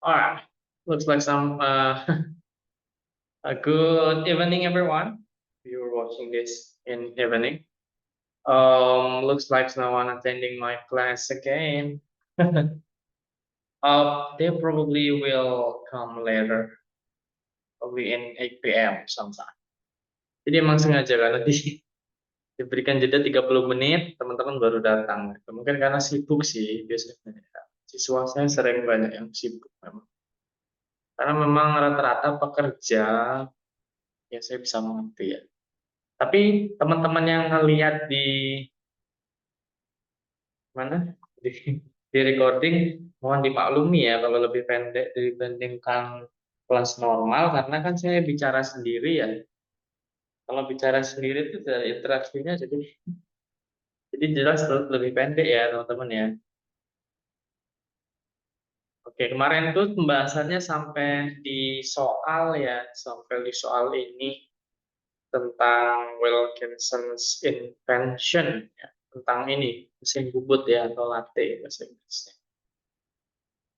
Alright, looks like some a good evening, everyone. You're watching this in evening. Looks like no one attending my class again. They probably will come later, probably in 8 p.m. sometime. Jadi emang sengaja kan nanti diberikan jeda 30 menit, teman-teman baru datang. Mungkin karena sibuk sih biasanya. Siswa saya sering banyak yang sibuk memang. Karena memang rata-rata pekerja, ya saya bisa mengerti ya. Tapi teman-teman yang lihat di mana di recording, mohon dimaklumi ya kalau lebih pendek dibandingkan kelas normal karena kan saya bicara sendiri ya. Kalau bicara sendiri itu dari interaksinya jadi jelas lebih pendek ya teman-teman ya. Oke, kemarin tuh pembahasannya sampai di soal ya, sampai di soal ini tentang Wilkinson's invention ya, tentang ini mesin bubut ya atau latte bahasa Inggrisnya.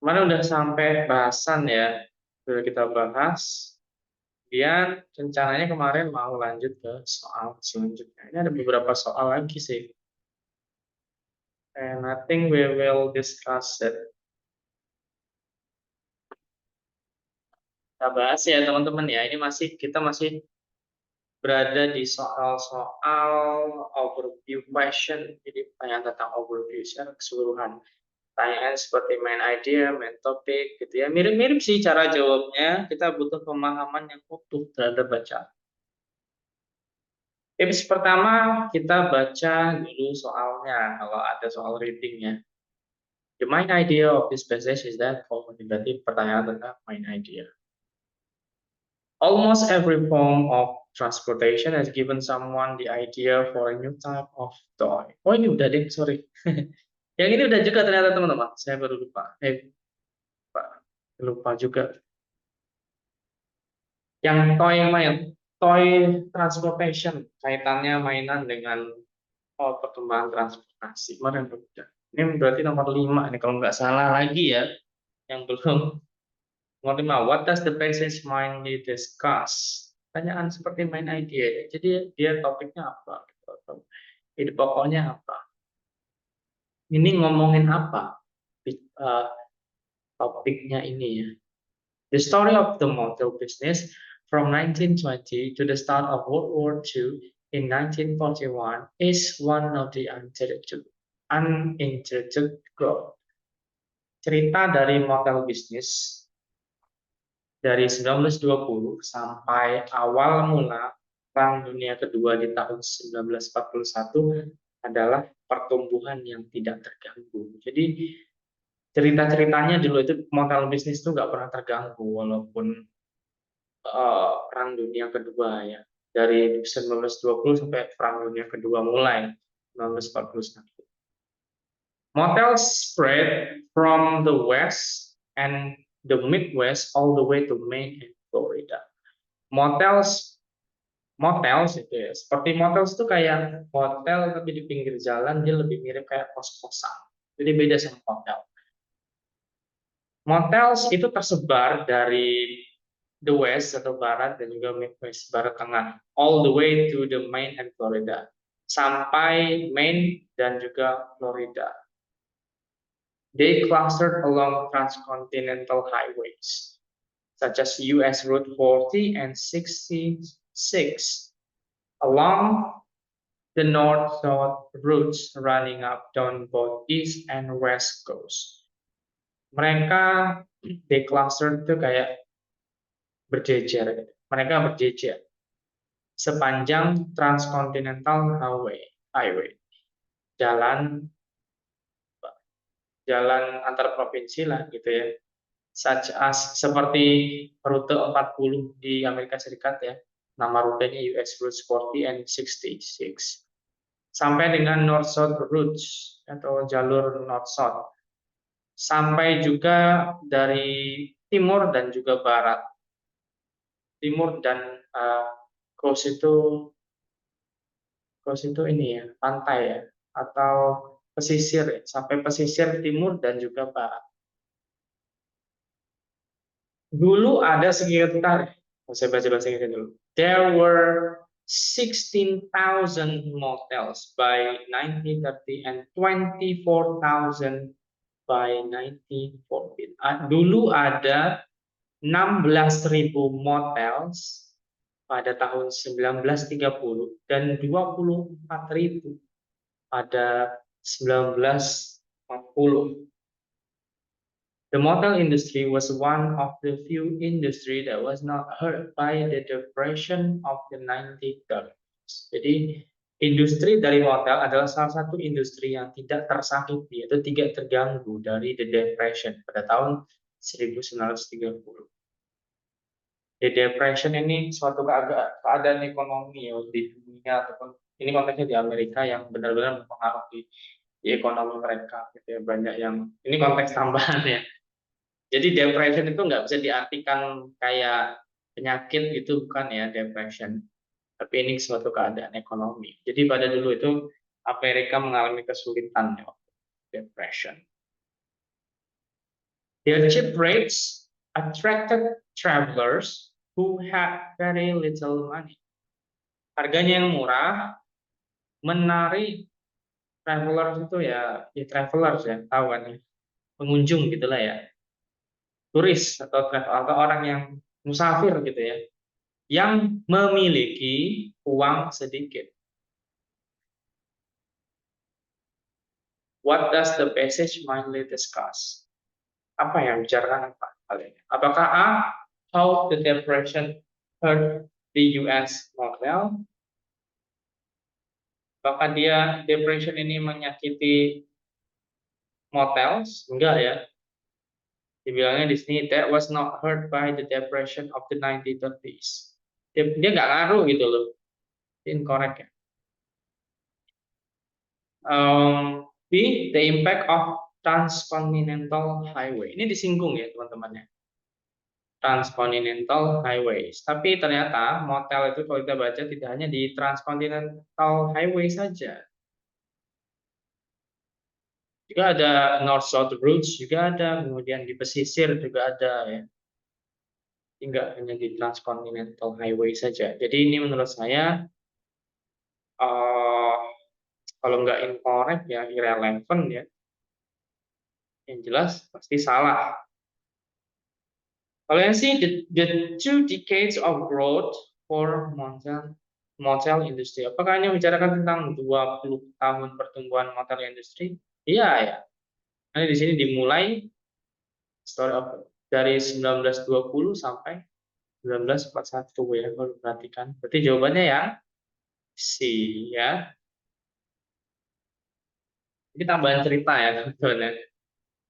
Kemarin udah sampai bahasan ya, sudah kita bahas. Kemudian rencananya kemarin mau lanjut ke soal selanjutnya. Ini ada beberapa soal lagi sih. And I think we will discuss it. Kita bahas ya teman-teman ya. Ini kita masih berada di soal-soal overview question. Jadi pertanyaan tentang overview secara keseluruhan. Pertanyaan seperti main idea, main topik gitu ya. Mirip-mirip sih cara jawabnya. Kita butuh pemahaman yang utuh terhadap bacaan. Tips pertama, kita baca dulu soalnya, kalau ada soal readingnya. The main idea of this passage is that, berarti pertanyaan tentang main idea. Almost every form of transportation has given someone the idea for a new type of toy. Oh ini udah deh, sorry. Yang ini udah juga ternyata teman-teman, saya baru lupa. Lupa juga. Yang toy transportation, kaitannya mainan dengan perkembangan transportasi. Kemarin udah. Ini berarti nomor 5 ini kalau nggak salah lagi ya, yang belum. Nomor 5, what does the passage mainly discuss? Pertanyaan seperti main idea. Jadi dia topiknya apa? Ide pokoknya apa? Ini ngomongin apa? Uh, Topiknya ini ya. The story of the motor business from 1920 to the start of World War II in 1941 is one of the uninterrupted growth. Cerita dari motor bisnis dari 1920 sampai awal mula Perang Dunia Kedua di tahun 1941 adalah pertumbuhan yang tidak terganggu. Jadi cerita-ceritanya dulu itu modal bisnis itu nggak pernah terganggu walaupun Perang Dunia Kedua ya. Dari 1920 sampai Perang Dunia Kedua mulai 1941. Motels spread from the west and the Midwest all the way to Maine and Florida. Motels itu ya, seperti motels itu kayak hotel tapi di pinggir jalan, dia lebih mirip kayak kos-kosan. Jadi beda sama hotel. Motels itu tersebar dari the west atau barat dan juga Midwest, barat tengah, all the way to the Maine and Florida, sampai Maine dan juga Florida. They clustered along transcontinental highways, such as US Route 40 and 66, along the north-south routes running up down both east and west coast. Mereka they clustered itu kayak berjejer. Mereka berjejer sepanjang transcontinental highway, jalan antar provinsi lah gitu ya. Such as seperti rute 40 di Amerika Serikat ya. Nama rutenya US Route 40 and 66. Sampai dengan North-South Routes atau jalur North-South. Sampai juga dari timur dan juga barat. Timur dan coast itu ini ya, pantai ya, atau pesisir ya, sampai pesisir timur dan juga barat. Dulu ada sekitar, saya baca bahasa Inggris dulu. There were 16,000 motels by 1930 and 24,000 by 1940. Dulu ada 16.000 motels pada tahun 1930 dan 24.000 pada 1940. The motel industry was one of the few industry that was not hurt by the depression of the 1930s. Jadi industri dari motel adalah salah satu industri yang tidak tersakiti atau tidak terganggu dari the depression pada tahun 1930. The depression ini suatu keadaan ekonomi ya, di dunia ataupun ini konteksnya di Amerika yang benar-benar mempengaruhi di ekonomi mereka gitu ya, banyak yang ini konteks tambahan ya. Jadi depression itu nggak bisa diartikan kayak penyakit gitu, bukan ya depression. Tapi ini suatu keadaan ekonomi. Jadi pada dulu itu Amerika mengalami kesulitan ya, depression. Their cheap rates attracted travelers who had very little money. Harganya yang murah menarik travelers itu ya, travelers ya, tahu kan ya, pengunjung gitulah ya, turis atau travel atau orang yang musafir gitu ya, yang memiliki uang sedikit. What does the passage mainly discuss? Apa yang bicarakan apa hal ini? Apakah A, how the depression hurt the US motel? Apakah dia depression ini menyakiti motels? Enggak ya. Dibilangnya di sini that was not hurt by the depression of the 1930s. Dia nggak ngaruh gitu loh. Incorrect ya. B, the impact of transcontinental highway. Ini disinggung ya teman-teman ya. Transcontinental highways. Tapi ternyata motel itu kalau kita baca tidak hanya di transcontinental highway saja. Juga ada north-south routes juga ada, kemudian di pesisir juga ada ya. Tidak hanya di transcontinental highway saja. Jadi ini menurut saya kalau nggak incorrect ya irrelevant ya. Yang jelas pasti salah. Kalau yang sih the 2 decades of growth for motel industry. Apakah ini membicarakan tentang 20 tahun pertumbuhan motel industry? Iya ya. Nanti di sini dimulai story of dari 1920 sampai 1941 ya, kalau perhatikan. Berarti jawabannya yang C ya. Ini tambahan cerita ya teman-teman.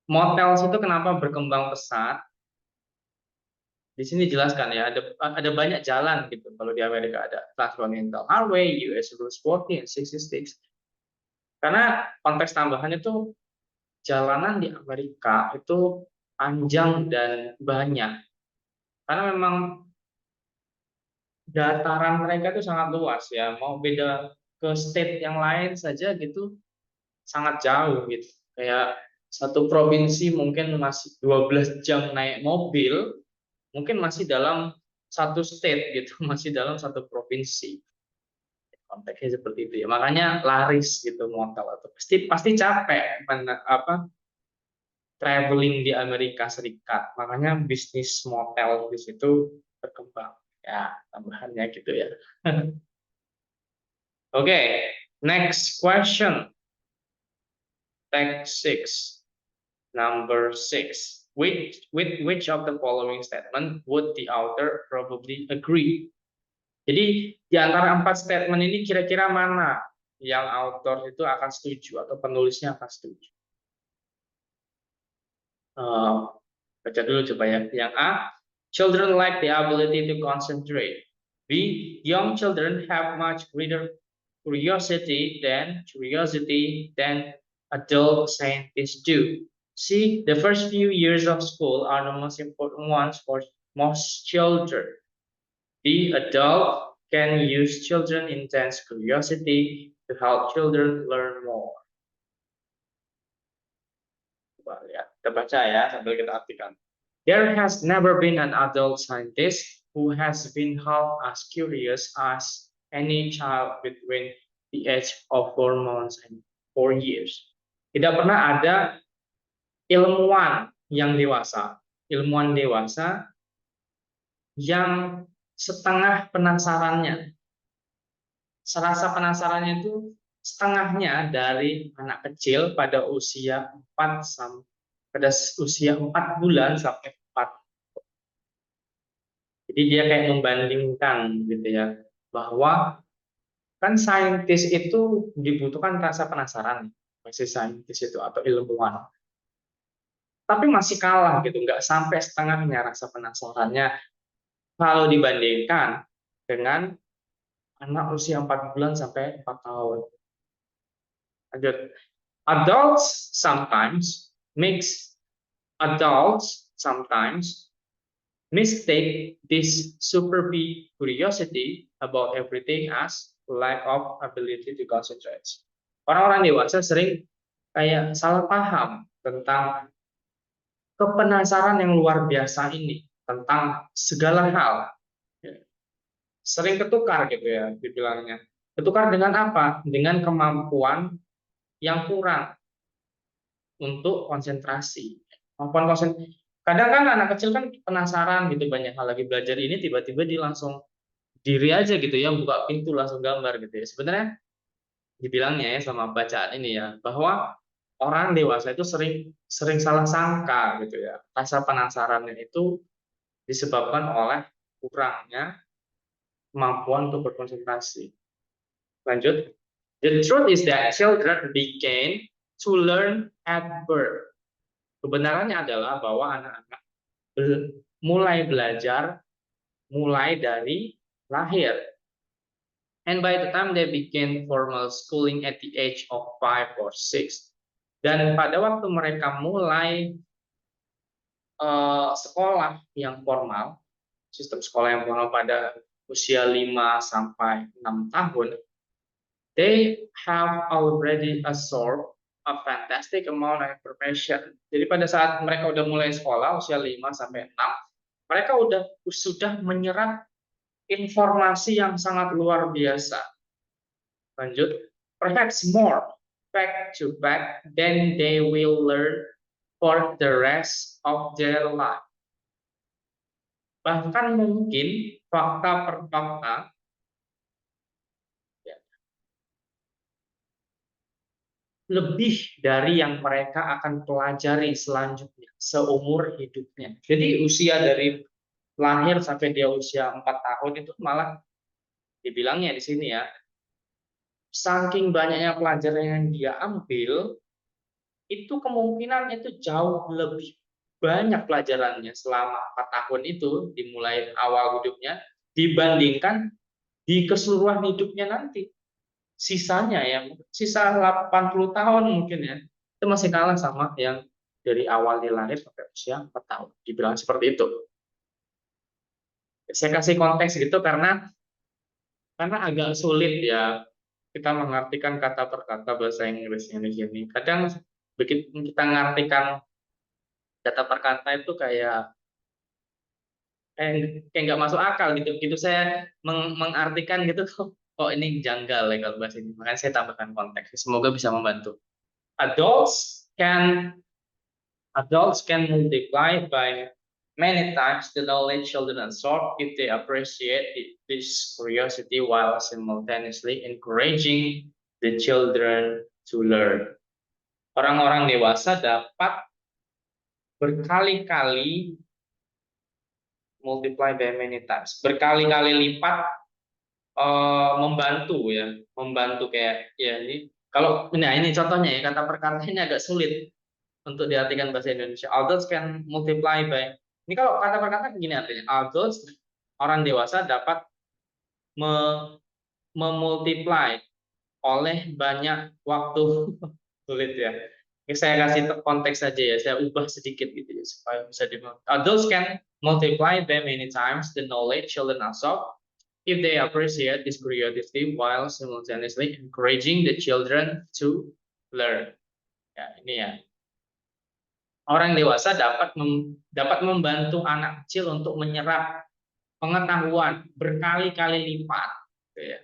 Motel itu kenapa berkembang pesat? Di sini dijelaskan ya, ada banyak jalan gitu. Kalau di Amerika ada Transcontinental Highway, US Route 40 and 66. Karena konteks tambahannya itu jalanan di Amerika itu panjang dan banyak. Karena memang dataran mereka itu sangat luas ya. Mau beda ke state yang lain saja gitu sangat jauh gitu. Kayak satu provinsi mungkin masih 12 jam naik mobil, mungkin masih dalam satu state gitu, masih dalam satu provinsi. Konteksnya seperti itu ya. Makanya laris gitu motel atau pasti capek traveling di Amerika Serikat. Makanya bisnis motel di situ berkembang. Ya, tambahannya gitu ya. Oke, next question. Text 6. Number 6. With which of the following statement would the author probably agree? Jadi di antara 4 statement ini kira-kira mana yang author itu akan setuju atau penulisnya akan setuju? Baca dulu coba ya. Yang A, children lack the ability to concentrate. B, young children have much greater curiosity than adult scientists do. C, the first few years of school are the most important ones for most children. D, adult can use children intense curiosity to help children learn more. Coba lihat, kita baca ya sambil kita artikan. There has never been an adult scientist who has been half as curious as any child between the age of 4 months and 4 years. Tidak pernah ada ilmuwan dewasa yang setengah penasarannya. Serasa penasarannya itu setengahnya dari anak kecil pada usia 4 bulan sampai 4. Jadi dia kayak membandingkan gitu ya, bahwa kan saintis itu dibutuhkan rasa penasaran, masih saintis itu atau ilmuwan. Tapi masih kalah gitu, nggak sampai setengahnya rasa penasarannya kalau dibandingkan dengan anak usia 4 bulan sampai 4 tahun. Lanjut. Adults sometimes makes adults sometimes mistake this super big curiosity about everything as lack of ability to concentrate. Orang-orang dewasa sering kayak salah paham tentang kepenasaran yang luar biasa ini tentang segala hal. Sering ketukar gitu ya dibilangnya. Ketukar dengan apa? Dengan kemampuan yang kurang untuk konsentrasi. Kemampuan konsentrasi. Kadang kan anak kecil kan penasaran gitu, banyak hal lagi belajar ini, tiba-tiba dia langsung diri aja gitu ya, buka pintu langsung gambar gitu ya. Sebenarnya dibilangnya ya sama bacaan ini ya, bahwa orang dewasa itu sering salah sangka gitu ya. Rasa penasarannya itu disebabkan oleh kurangnya kemampuan untuk berkonsentrasi. Lanjut. The truth is that children begin to learn at birth. Kebenarannya adalah bahwa anak-anak mulai belajar mulai dari lahir. And by the time they begin formal schooling at the age of 5 or 6. Dan pada waktu mereka mulai sekolah yang formal, sistem sekolah yang formal pada usia 5 sampai 6 tahun, they have already absorbed a fantastic amount of information. Jadi pada saat mereka udah mulai sekolah usia 5 sampai 6, mereka sudah menyerap informasi yang sangat luar biasa. Lanjut, perhaps more back to back than they will learn for the rest of their life. Bahkan mungkin fakta per fakta lebih dari yang mereka akan pelajari selanjutnya seumur hidupnya. Jadi usia dari lahir sampai dia usia 4 tahun itu malah dibilangnya di sini ya, saking banyaknya pelajaran yang dia ambil, itu kemungkinan itu jauh lebih banyak pelajarannya selama 4 tahun itu, dimulai awal hidupnya, dibandingkan di keseluruhan hidupnya nanti. Sisanya ya, sisa 80 tahun mungkin ya, itu masih kalah sama yang dari awal dia lahir sampai usia 4 tahun. Dibilang seperti itu. Saya kasih konteks gitu karena agak sulit ya kita mengartikan kata per kata bahasa Inggrisnya di sini. Kadang begitu kita mengartikan kata per kata itu kayak nggak masuk akal gitu. Gitu saya mengartikan gitu kok ini janggal ya kalau bahasa ini. Makanya saya tambahkan konteks. Semoga bisa membantu. Adults can multiply by many times the knowledge children absorb if they appreciate this curiosity while simultaneously encouraging the children to learn. Orang-orang dewasa dapat berkali-kali multiply by many times, berkali-kali lipat membantu kayak ya ini kalau ini contohnya ya, kata perkara ini agak sulit untuk diartikan bahasa Indonesia. Adults can multiply by, ini kalau kata per kata gini artinya, adults orang dewasa dapat memultiply oleh banyak waktu. Sulit ya. Ini saya kasih konteks saja ya, saya ubah sedikit gitu ya supaya bisa dimengerti. Adults can multiply by many times the knowledge children absorb if they appreciate this curiosity while simultaneously encouraging the children to learn. Ya, ini ya. Orang dewasa dapat membantu anak kecil untuk menyerap pengetahuan berkali-kali lipat, gitu ya.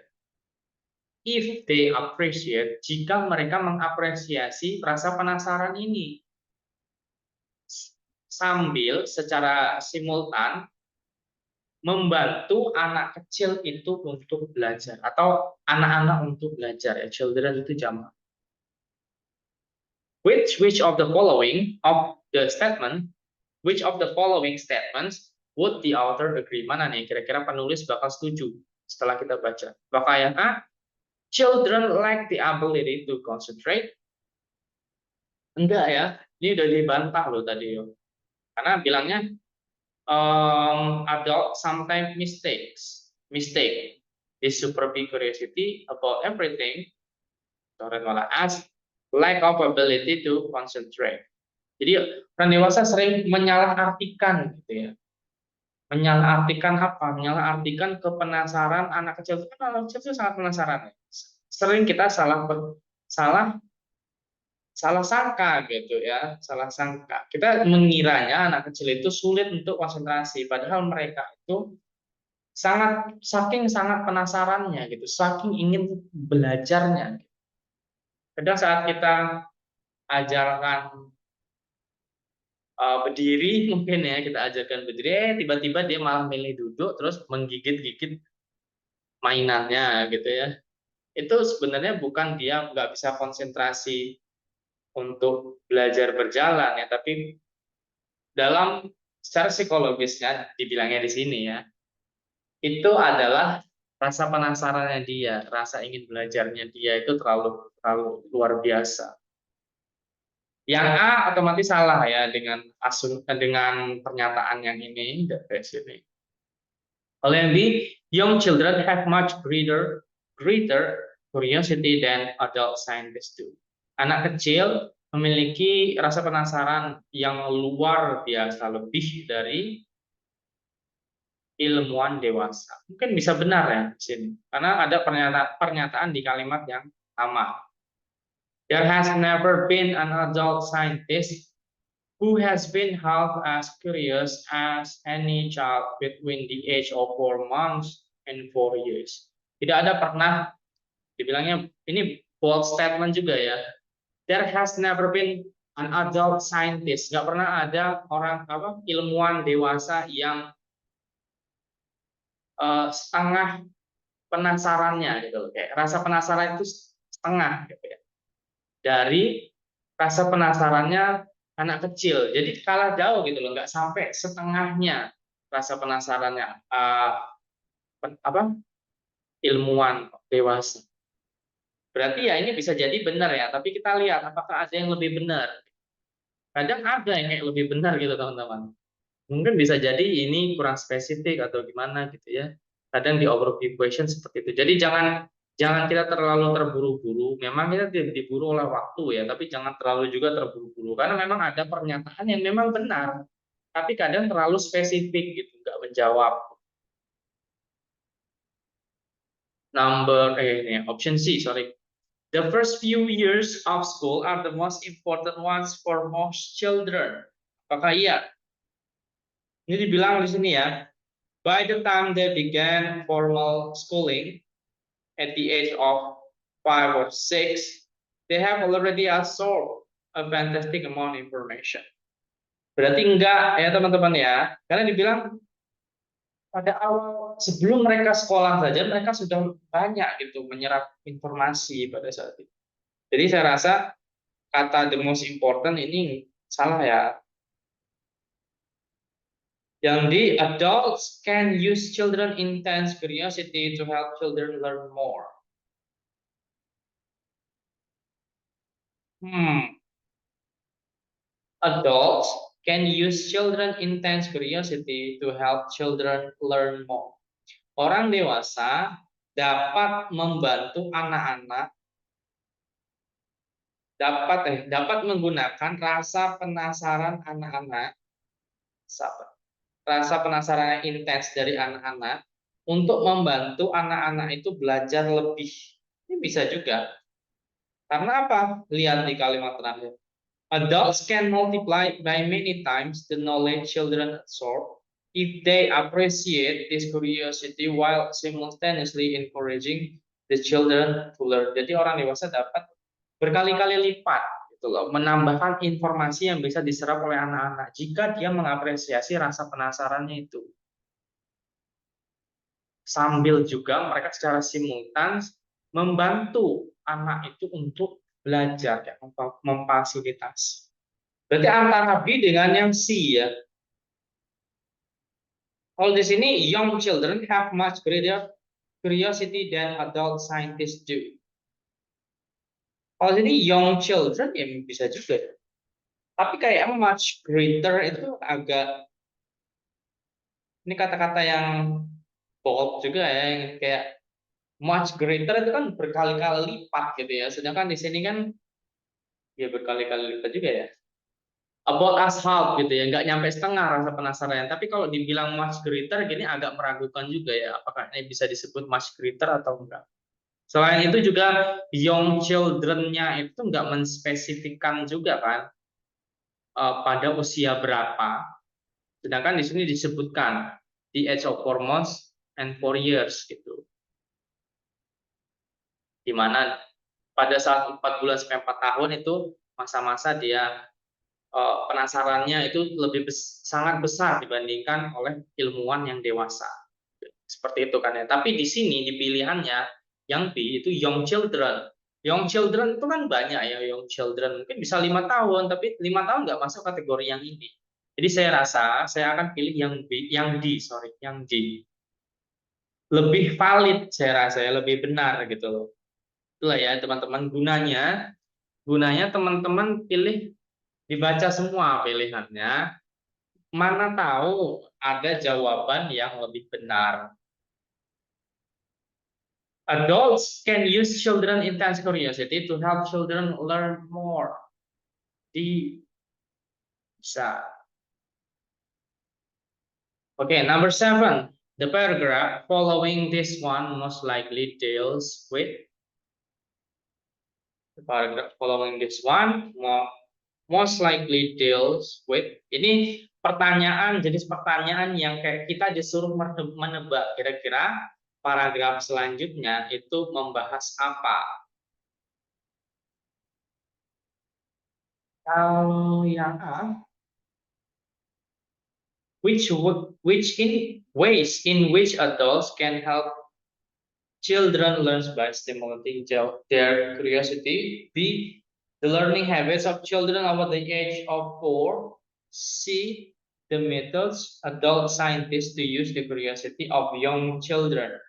If they appreciate, jika mereka mengapresiasi rasa penasaran ini, sambil secara simultan membantu anak kecil itu untuk belajar, atau anak-anak untuk belajar, ya, children itu jamak. Which of the following of the statement, which of the following statements would the author agree? Mana nih kira-kira penulis bakal setuju setelah kita baca? Apakah yang A, children lack the ability to concentrate? Enggak ya, ini udah dibantah loh tadi yo. Karena bilangnya adult sometimes mistake this super big curiosity about everything, children malah as lack of ability to concentrate. Jadi orang dewasa sering menyalahartikan, gitu ya. Menyalahartikan apa? Menyalahartikan kepenasaran anak kecil. Kan anak kecil itu sangat penasaran. Sering kita salah sangka, gitu ya. Salah sangka. Kita mengiranya anak kecil itu sulit untuk konsentrasi, padahal mereka itu saking sangat penasarannya, gitu, saking ingin belajarnya. Kadang saat kita ajarkan berdiri, mungkin ya kita ajarkan berdiri, tiba-tiba dia malah milih duduk terus menggigit-gigit mainannya, gitu ya. Itu sebenarnya bukan dia nggak bisa konsentrasi untuk belajar berjalan ya, tapi dalam secara psikologisnya dibilangnya di sini ya, itu adalah rasa penasarannya dia, rasa ingin belajarnya dia itu terlalu terlalu luar biasa. Yang A otomatis salah ya dengan pernyataan yang ini dari sini. Kalau yang B, young children have much greater curiosity than adult scientists do. Anak kecil memiliki rasa penasaran yang luar biasa, lebih dari ilmuwan dewasa. Mungkin bisa benar ya di sini, karena ada pernyataan di kalimat yang sama. There has never been an adult scientist who has been half as curious as any child between the age of 4 months and 4 years. Tidak ada pernah, dibilangnya ini bold statement juga ya. There has never been an adult scientist. Nggak pernah ada orang ilmuwan dewasa yang setengah penasarannya, gitu. Kayak rasa penasaran itu setengah, gitu ya, dari rasa penasarannya anak kecil. Jadi kalah jauh, gitu loh, nggak sampai setengahnya rasa penasarannya ilmuwan dewasa. Berarti ya ini bisa jadi benar ya, tapi kita lihat apakah ada yang lebih benar. Kadang ada yang kayak lebih benar, gitu teman-teman. Mungkin bisa jadi ini kurang spesifik atau gimana, gitu ya. Kadang di overview question seperti itu. Jadi jangan kita terlalu terburu-buru. Memang kita tidak diburu oleh waktu ya, tapi jangan terlalu juga terburu-buru. Karena memang ada pernyataan yang memang benar, tapi kadang terlalu spesifik, gitu, nggak menjawab. Option C, sorry. The first few years of school are the most important ones for most children. Apakah iya? Ini dibilang di sini ya. By the time they began formal schooling at the age of 5 or 6, they have already absorbed a fantastic amount of information. Berarti enggak ya teman-teman ya. Karena dibilang pada awal sebelum mereka sekolah saja mereka sudah banyak gitu menyerap informasi pada saat itu. Jadi saya rasa kata the most important ini salah ya. Yang di adults can use children intense curiosity to help children learn more. Adults can use children intense curiosity to help children learn more. Orang dewasa dapat membantu anak-anak dapat menggunakan rasa penasaran anak-anak, rasa penasaran yang intens dari anak-anak untuk membantu anak-anak itu belajar lebih. Ini bisa juga. Karena apa? Lihat di kalimat terakhir. Adults can multiply by many times the knowledge children absorb if they appreciate this curiosity while simultaneously encouraging the children to learn. Jadi orang dewasa dapat berkali-kali lipat gitu loh, menambahkan informasi yang bisa diserap oleh anak-anak jika dia mengapresiasi rasa penasarannya itu. Sambil juga mereka secara simultan membantu anak itu untuk belajar, ya, memfasilitasi. Berarti antara B dengan yang C ya. Kalau di sini young children have much greater curiosity than adult scientists do. Kalau ini young children ya bisa juga. Tapi kayak much greater itu agak, ini kata-kata yang bold juga ya, yang kayak much greater itu kan berkali-kali lipat gitu ya. Sedangkan di sini kan ya berkali-kali lipat juga ya. About us half gitu ya, nggak nyampe setengah rasa penasaran. Tapi kalau dibilang much greater gini agak meragukan juga ya, apakah ini bisa disebut much greater atau enggak. Selain itu juga young children-nya itu nggak menspesifikkan juga kan pada usia berapa. Sedangkan di sini disebutkan the age of 4 months and 4 years gitu. Di mana pada saat 4 bulan sampai 4 tahun itu masa-masa dia penasarannya itu sangat besar dibandingkan oleh ilmuwan yang dewasa. Seperti itu kan ya. Tapi di sini di pilihannya yang B itu young children. Young children itu kan banyak ya, young children mungkin bisa 5 tahun, tapi 5 tahun nggak masuk kategori yang ini. Jadi saya rasa saya akan pilih yang B, yang D, sorry, yang D. Lebih valid saya rasa ya, lebih benar gitu loh. Itulah ya teman-teman gunanya teman-teman pilih, dibaca semua pilihannya, mana tahu ada jawaban yang lebih benar. Adults can use children intense curiosity to help children learn more. Bisa. Okay, number 7. The paragraph following this one most likely deals with. The paragraph following this one most likely deals with. Ini pertanyaan, jenis pertanyaan yang kayak kita disuruh menebak kira-kira paragraf selanjutnya itu membahas apa. Kalau yang A, which in ways in which adults can help children learn by stimulating their curiosity. B, the learning habits of children over the age of 4. C, the methods adult scientists to use the curiosity of young children.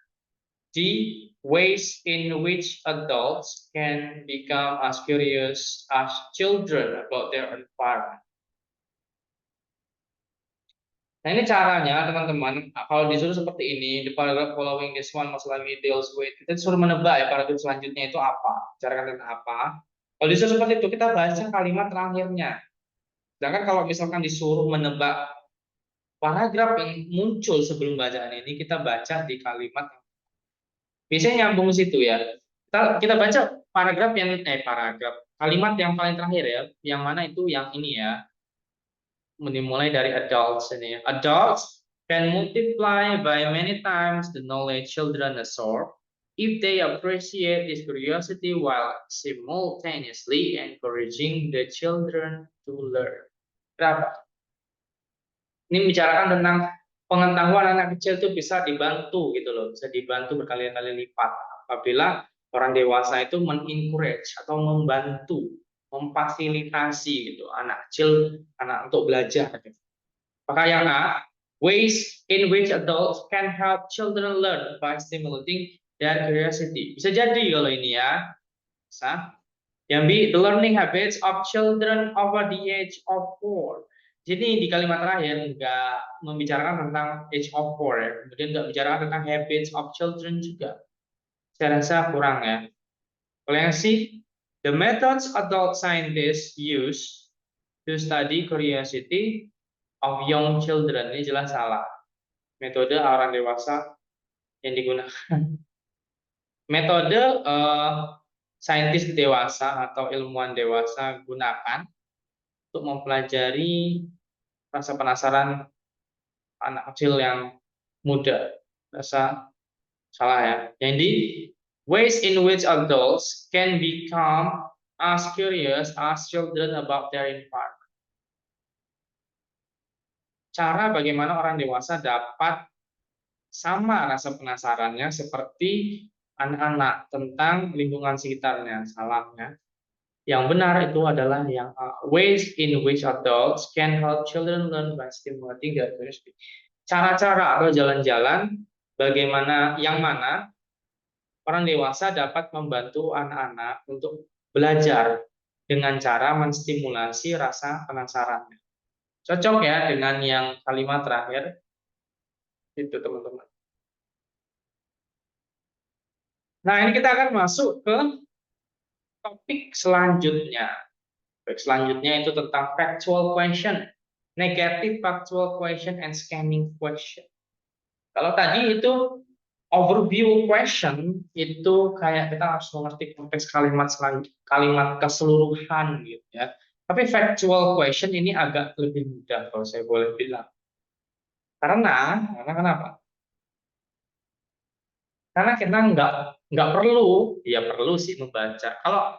D, ways in which adults can become as curious as children about their environment. Nah ini caranya teman-teman, kalau disuruh seperti ini, the paragraph following this one most likely deals with, kita disuruh menebak ya paragraf selanjutnya itu apa, bicarakan tentang apa. Kalau disuruh seperti itu, kita baca kalimat terakhirnya. Sedangkan kalau misalkan disuruh menebak paragraf yang muncul sebelum bacaan ini, kita baca di kalimat. Biasanya nyambung situ ya. Kita baca paragraf kalimat yang paling terakhir ya, yang mana itu yang ini ya. Dimulai dari adults ini. Adults can multiply by many times the knowledge children absorb if they appreciate this curiosity while simultaneously encouraging the children to learn. Berapa? Ini bicarakan tentang pengetahuan anak kecil itu bisa dibantu gitu loh, bisa dibantu berkali-kali lipat apabila orang dewasa itu men-encourage atau membantu, memfasilitasi gitu anak kecil, anak untuk belajar. Maka yang A, ways in which adults can help children learn by stimulating their curiosity. Bisa jadi kalau ini ya. Bisa. Yang B, the learning habits of children over the age of 4. Jadi di kalimat terakhir nggak membicarakan tentang age of 4 ya. Kemudian nggak bicara tentang habits of children juga. Saya rasa kurang ya. Kalau yang C, the methods adult scientists use to study curiosity of young children. Ini jelas salah. Metode orang dewasa yang digunakan. Metode saintis dewasa atau ilmuwan dewasa gunakan untuk mempelajari rasa penasaran anak kecil yang muda. Rasa salah ya. Jadi, ways in which adults can become as curious as children about their environment. Cara bagaimana orang dewasa dapat sama rasa penasarannya seperti anak-anak tentang lingkungan sekitarnya. Salahnya. Yang benar itu adalah yang ways in which adults can help children learn by stimulating their curiosity. Cara-cara atau jalan-jalan bagaimana yang mana orang dewasa dapat membantu anak-anak untuk belajar dengan cara menstimulasi rasa penasarannya. Cocok ya dengan yang kalimat terakhir itu teman-teman. Nah, ini kita akan masuk ke topik selanjutnya. Topik selanjutnya itu tentang factual question, negative factual question, and scanning question. Kalau tadi itu overview question, itu kayak kita harus mengerti konteks kalimat keseluruhan gitu ya. Tapi factual question ini agak lebih mudah kalau saya boleh bilang. Karena kenapa? Karena kita nggak perlu, ya perlu sih membaca. Kalau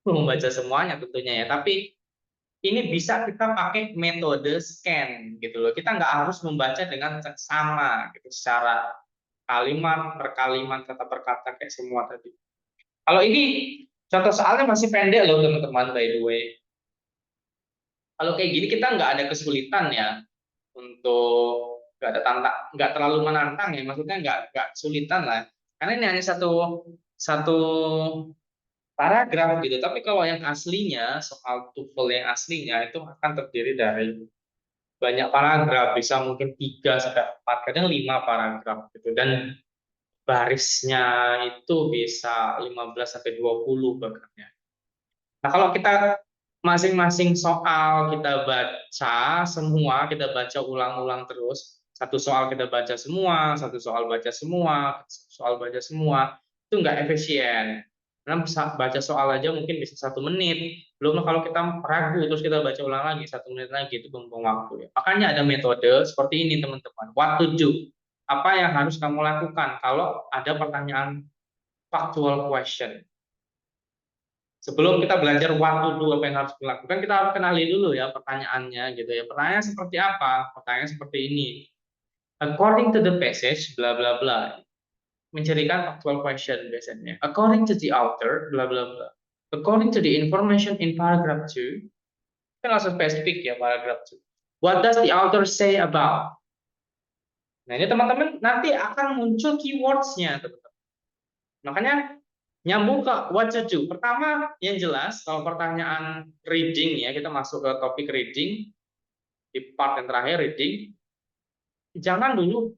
membaca semuanya tentunya ya, tapi ini bisa kita pakai metode scan gitu loh. Kita nggak harus membaca dengan seksama gitu secara kalimat per kalimat, kata per kata kayak semua tadi. Kalau ini contoh soalnya masih pendek loh teman-teman, by the way. Kalau kayak gini kita nggak ada kesulitan ya untuk nggak ada nggak terlalu menantang ya, maksudnya nggak kesulitan lah. Karena ini hanya satu satu paragraf gitu. Tapi kalau yang aslinya soal TOEFL yang aslinya itu akan terdiri dari banyak paragraf, bisa mungkin 3 sampai 4, kadang 5 paragraf gitu. Dan barisnya itu bisa 15 sampai 20 bahkan ya. Nah, kalau kita masing-masing soal kita baca semua, kita baca ulang-ulang terus, satu soal kita baca semua, satu soal baca semua, soal baca semua, itu nggak efisien. Karena baca soal aja mungkin bisa 1 menit, belum kalau kita ragu terus kita baca ulang lagi 1 menit lagi, itu buang waktu ya. Makanya ada metode seperti ini teman-teman. What to do? Apa yang harus kamu lakukan kalau ada pertanyaan factual question? Sebelum kita belajar what to do, apa yang harus dilakukan, kita harus kenali dulu ya pertanyaannya gitu ya. Pertanyaan seperti apa? Pertanyaan seperti ini. According to the passage, bla bla bla. Mencarikan factual question biasanya. According to the author, bla bla bla. According to the information in paragraph 2, kan langsung spesifik ya paragraph 2. What does the author say about? Nah, ini teman-teman nanti akan muncul keywords-nya, teman-teman. Makanya nyambung ke what to do. Pertama, yang jelas, kalau pertanyaan reading ya, kita masuk ke topik reading, di part yang terakhir reading, jangan dulu,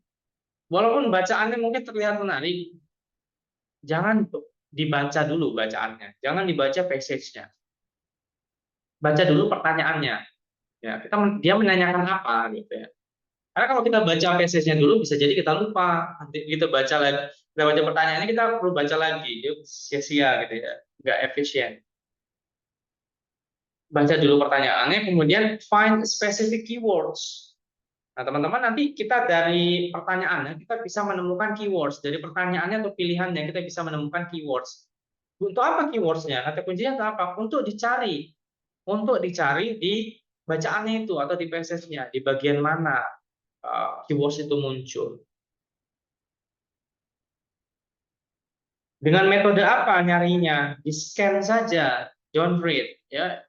walaupun bacaannya mungkin terlihat menarik, jangan dibaca dulu bacaannya, jangan dibaca passage-nya. Baca dulu pertanyaannya. Ya, dia menanyakan apa gitu ya. Karena kalau kita baca passage-nya dulu, bisa jadi kita lupa. Nanti kita baca lagi, kita baca pertanyaannya, kita perlu baca lagi. Itu sia-sia gitu ya, nggak efisien. Baca dulu pertanyaannya, kemudian find specific keywords. Nah, teman-teman, nanti kita dari pertanyaannya, kita bisa menemukan keywords. Dari pertanyaannya atau pilihannya, kita bisa menemukan keywords. Untuk apa keywords-nya? Kata kuncinya untuk apa? Untuk dicari. Untuk dicari di bacaannya itu, atau di passage-nya. Di bagian mana keywords itu muncul. Dengan metode apa nyarinya? Di scan saja, don't read. Ya,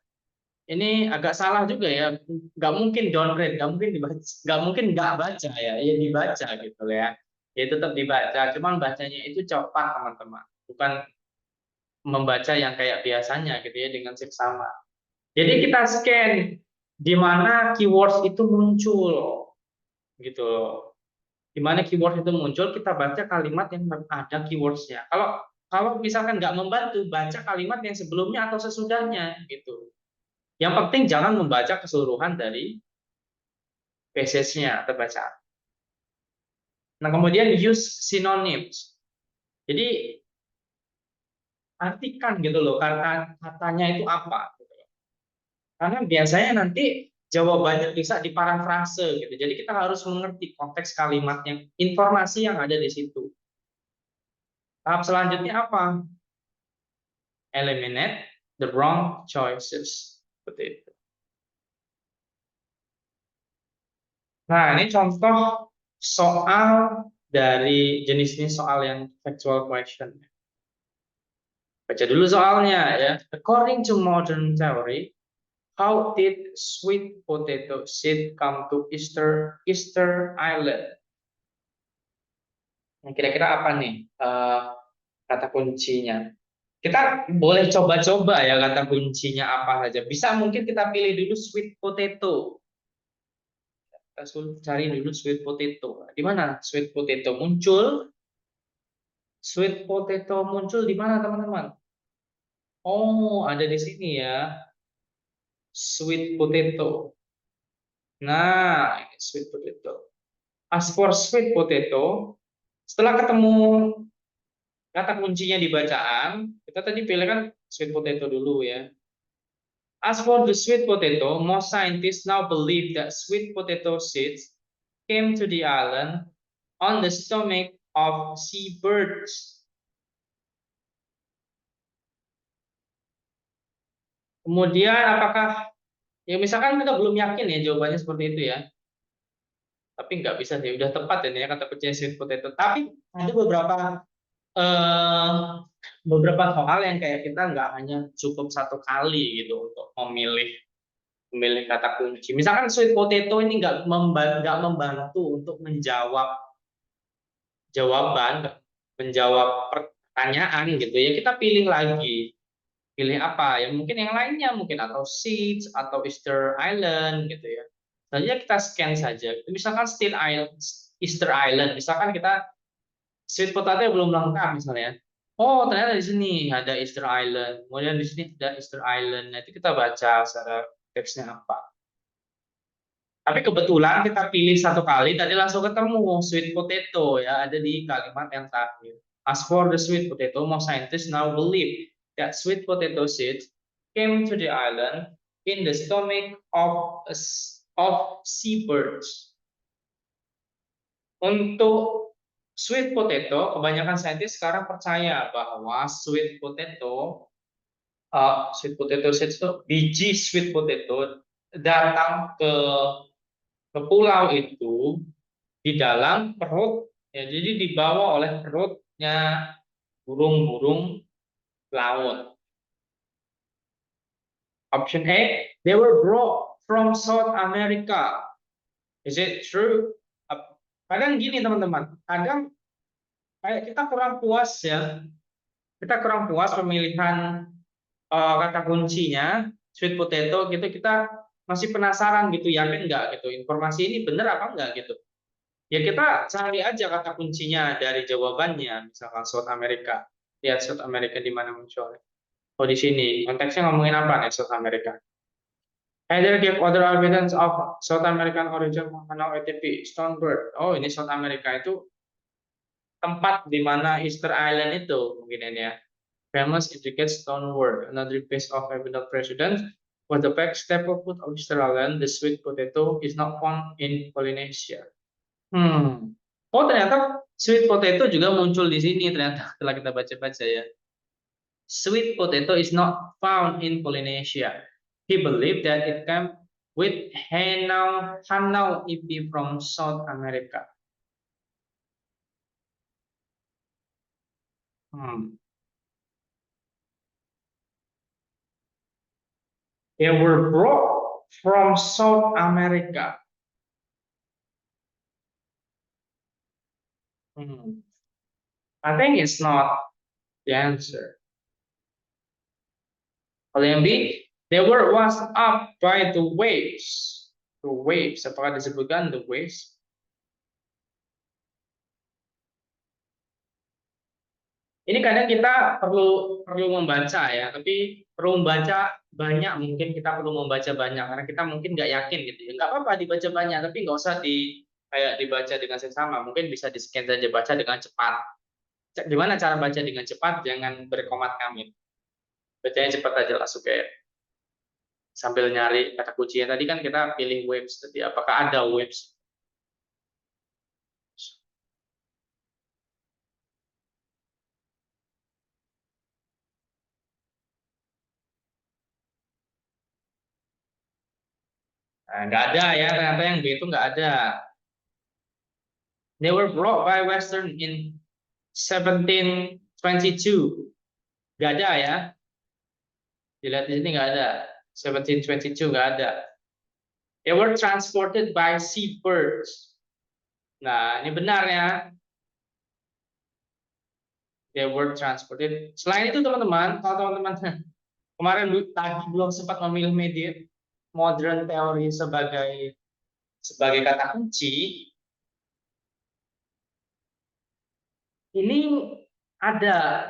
ini agak salah juga ya, nggak mungkin downgrade, nggak mungkin dibaca, nggak mungkin nggak baca ya, ya dibaca gitu ya tetap dibaca, cuman bacanya itu cepat teman-teman, bukan membaca yang kayak biasanya gitu ya dengan seksama. Jadi kita scan di mana keywords itu muncul gitu, di mana keywords itu muncul, kita baca kalimat yang ada keywordsnya. Kalau misalkan nggak membantu, baca kalimat yang sebelumnya atau sesudahnya gitu. Yang penting jangan membaca keseluruhan dari passage-nya atau bacaan. Nah, kemudian use synonyms. Jadi artikan gitu loh, katanya itu apa. Karena biasanya nanti jawabannya bisa diparafrase gitu. Jadi kita harus mengerti konteks kalimatnya, informasi yang ada di situ. Tahap selanjutnya apa? Eliminate the wrong choices. Seperti itu. Nah, ini contoh soal dari jenisnya soal yang factual question. Baca dulu soalnya ya. According to modern theory, how did sweet potato seed come to Easter Island? Nah, kira-kira apa nih kata kuncinya? Kita boleh coba-coba ya kata kuncinya apa saja. Bisa mungkin kita pilih dulu sweet potato. Kita cari dulu sweet potato. Di mana sweet potato muncul? Sweet potato muncul di mana teman-teman? Oh, ada di sini ya. Sweet potato. Nah, ini sweet potato. As for sweet potato, setelah ketemu kata kuncinya di bacaan, kita tadi pilih kan sweet potato dulu ya. As for the sweet potato, most scientists now believe that sweet potato seeds came to the island on the stomach of seabirds. Kemudian apakah ya misalkan kita belum yakin ya jawabannya seperti itu ya, tapi nggak bisa sih udah tepat ini ya kata kunci sweet potato. Tapi ada eh, beberapa soal yang kayak kita nggak hanya cukup satu kali gitu untuk memilih kata kunci. Misalkan sweet potato ini nggak membantu untuk menjawab pertanyaan gitu ya. Kita pilih lagi, pilih apa? Ya mungkin yang lainnya mungkin atau seeds atau Easter Island gitu ya. Selanjutnya kita scan saja. Misalkan Easter Island, misalkan kita sweet potato belum lengkap misalnya. Oh, ternyata di sini ada Easter Island. Kemudian di sini ada Easter Island. Nanti kita baca secara teksnya apa. Tapi kebetulan kita pilih satu kali, tadi langsung ketemu sweet potato ya, ada di kalimat yang terakhir. As for the sweet potato, most scientists now believe that sweet potato seeds came to the island in the stomach of seabirds. Untuk sweet potato, kebanyakan saintis sekarang percaya bahwa sweet potato seeds itu biji sweet potato datang ke pulau itu di dalam perut ya, jadi dibawa oleh perutnya burung-burung laut. Option A, they were brought from South America. Is it true? Kadang gini teman-teman, kadang kayak kita kurang puas ya, kita kurang puas pemilihan kata kuncinya sweet potato gitu, kita masih penasaran gitu, yakin nggak gitu informasi ini benar apa enggak gitu. Ya kita cari aja kata kuncinya dari jawabannya, misalkan South America. Lihat South America di mana munculnya. Oh di sini, konteksnya ngomongin apa nih South America? Either give other evidence of South American origin Manau ATP, Stonebird. Oh ini South America itu tempat di mana Easter Island itu mungkin ini ya. Famous indicates Stoneward, another piece of evidence precedent. Was the fact staple food of Easter Island, the sweet potato, is not found in Polynesia. Oh ternyata sweet potato juga muncul di sini ternyata setelah kita baca-baca ya. Sweet potato is not found in Polynesia. He believed that it came with Hanau ipi from South America. They were brought from South America. I think it's not the answer. Yang B, they were washed up by the waves. The waves, apakah disebutkan the waves? Ini kadang kita perlu membaca ya, tapi perlu membaca banyak, mungkin kita perlu membaca banyak karena kita mungkin nggak yakin gitu ya. Nggak apa-apa dibaca banyak, tapi nggak usah kayak dibaca dengan seksama. Mungkin bisa di scan saja, baca dengan cepat. Gimana cara baca dengan cepat? Jangan berkomat kamit. Bacanya cepat aja lah supaya sambil nyari kata kuncinya tadi kan kita pilih waves tadi. Apakah ada waves? Nah, nggak ada ya, ternyata yang B itu nggak ada. They were brought by Western in 1722. Nggak ada ya. Dilihat di sini nggak ada. 1722 nggak ada. They were transported by seabirds. Nah, ini benar ya. They were transported. Selain itu teman-teman, kalau teman-teman kemarin tadi belum sempat memilih media modern theory sebagai kata kunci, ini ada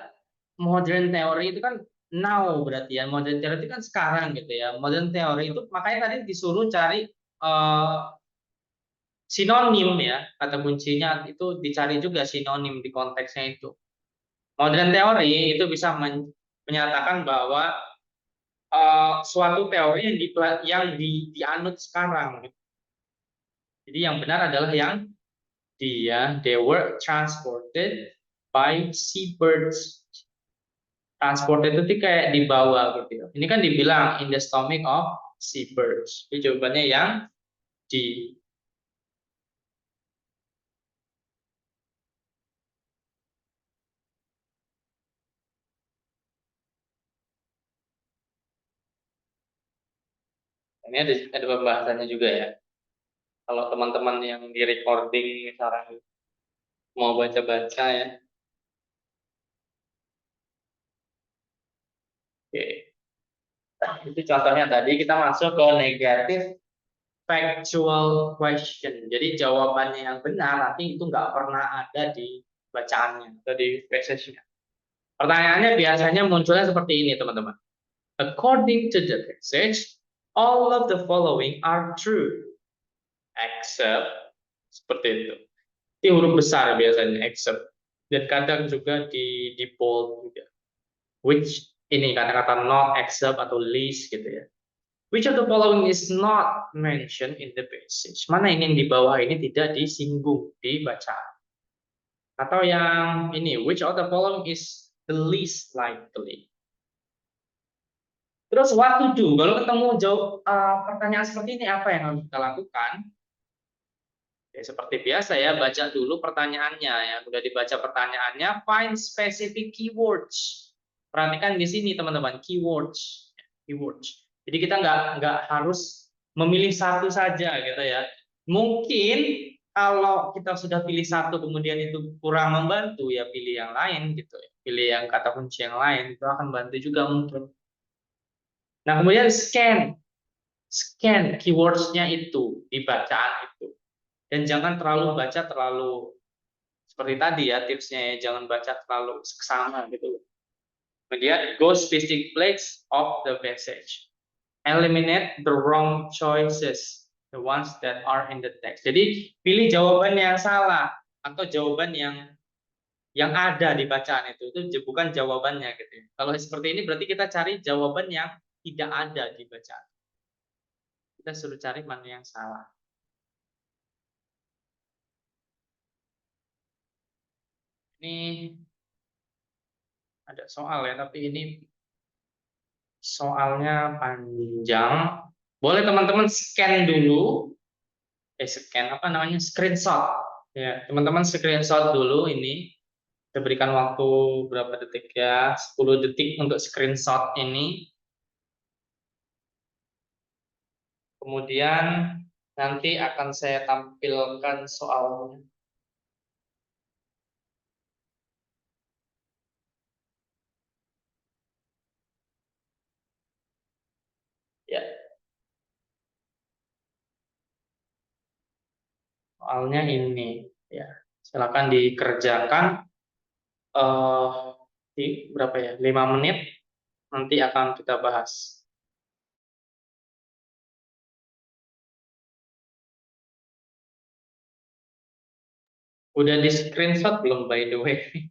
modern theory itu kan now berarti ya. Modern theory itu kan sekarang gitu ya. Modern theory itu makanya tadi disuruh cari sinonim ya, kata kuncinya itu dicari juga sinonim di konteksnya itu. Modern teori itu bisa menyatakan bahwa suatu teori dianut sekarang. Jadi yang benar adalah yang they were transported by seabirds. Transported itu kayak dibawa gitu ya. Ini kan dibilang in the stomach of seabirds. Jadi jawabannya yang di ini ada pembahasannya juga ya. Kalau teman-teman yang di recording misalnya mau baca-baca ya. Oke. Itu contohnya tadi kita masuk ke negative factual question. Jadi jawabannya yang benar nanti itu nggak pernah ada di bacaannya atau di passage-nya. Pertanyaannya biasanya munculnya seperti ini teman-teman. According to the passage, all of the following are true except seperti itu. Ini huruf besar biasanya except dan kadang juga di bold juga. Which ini kata-kata not except atau least gitu ya. Which of the following is not mentioned in the passage? Mana ini yang di bawah ini tidak disinggung di bacaan? Atau yang ini, which of the following is the least likely? Terus what to do? Kalau ketemu pertanyaan seperti ini apa yang harus kita lakukan? Ya, seperti biasa ya, baca dulu pertanyaannya ya. Udah dibaca pertanyaannya, find specific keywords. Perhatikan di sini teman-teman, keywords, keywords. Jadi kita nggak harus memilih satu saja gitu ya. Mungkin kalau kita sudah pilih satu kemudian itu kurang membantu ya pilih yang lain gitu ya. Pilih yang kata kunci yang lain itu akan bantu juga mungkin. Nah kemudian scan keywordsnya itu di bacaan itu. Dan jangan terlalu baca terlalu seperti tadi ya tipsnya ya, jangan baca terlalu seksama gitu. Kemudian go specific place of the passage. Eliminate the wrong choices, the ones that are in the text. Jadi pilih jawaban yang salah atau jawaban yang ada di bacaan itu bukan jawabannya gitu. Kalau seperti ini berarti kita cari jawaban yang tidak ada di bacaan. Kita suruh cari mana yang salah. Ini ada soal ya, tapi ini soalnya panjang. Boleh teman-teman scan dulu. Scan apa namanya? Screenshot. Ya, teman-teman screenshot dulu ini. Kita berikan waktu berapa detik ya? 10 detik untuk screenshot ini. Kemudian nanti akan saya tampilkan soalnya. Ya, soalnya ini ya. Silakan dikerjakan di berapa ya? 5 menit nanti akan kita bahas. Udah di screenshot belum by the way?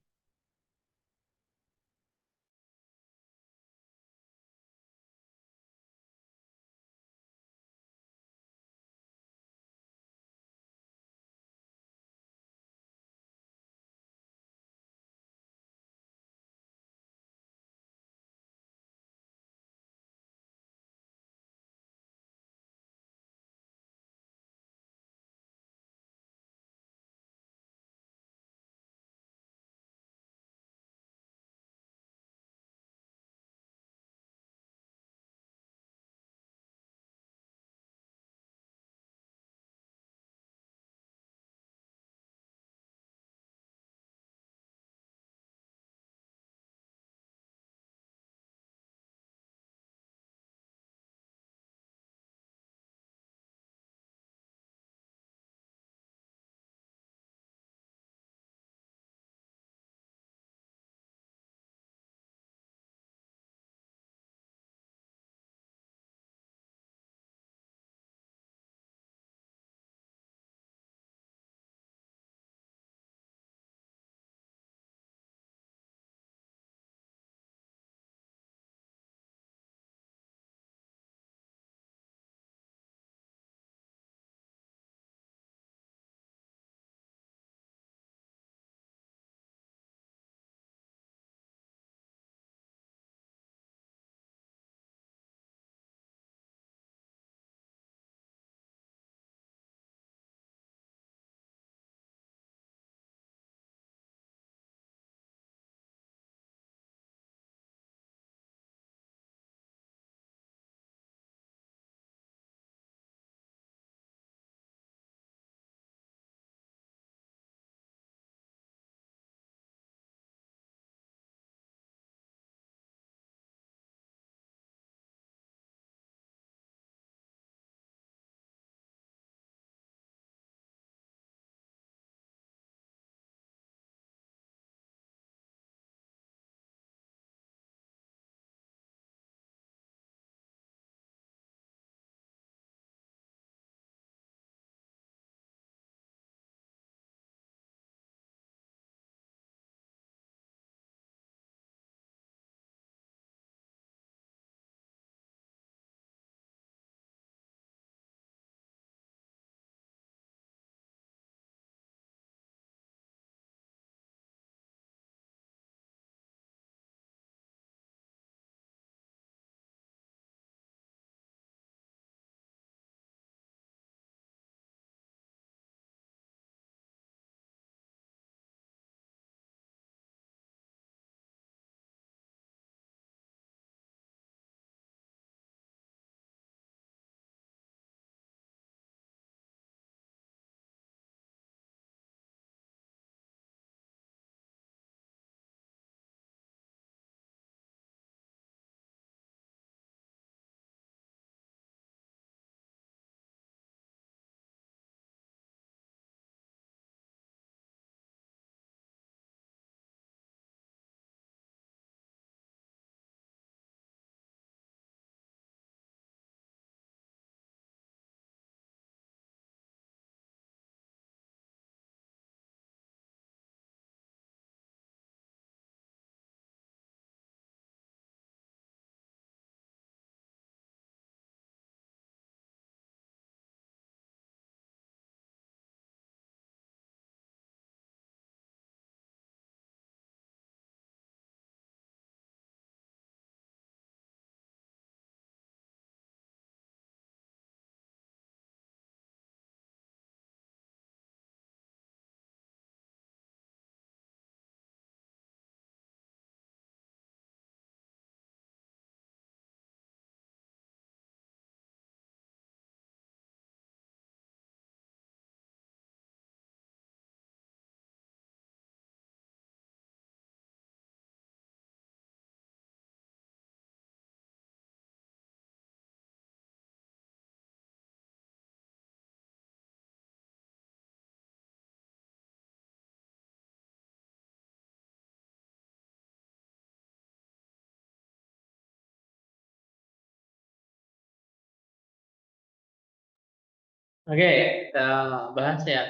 Oke, kita bahas ya.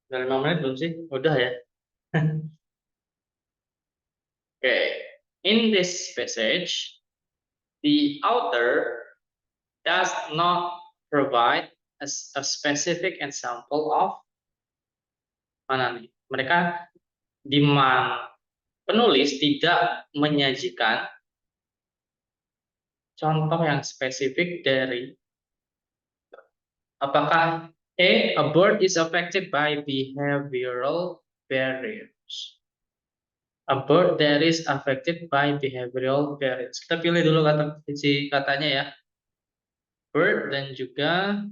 Udah 5 menit belum sih? Udah ya. Oke, in this passage, the author does not provide a specific example of mana nih? Mereka di mana penulis tidak menyajikan contoh yang spesifik dari apakah a bird is affected by behavioral barriers. A bird that is affected by behavioral barriers. Kita pilih dulu katanya ya. Bird dan juga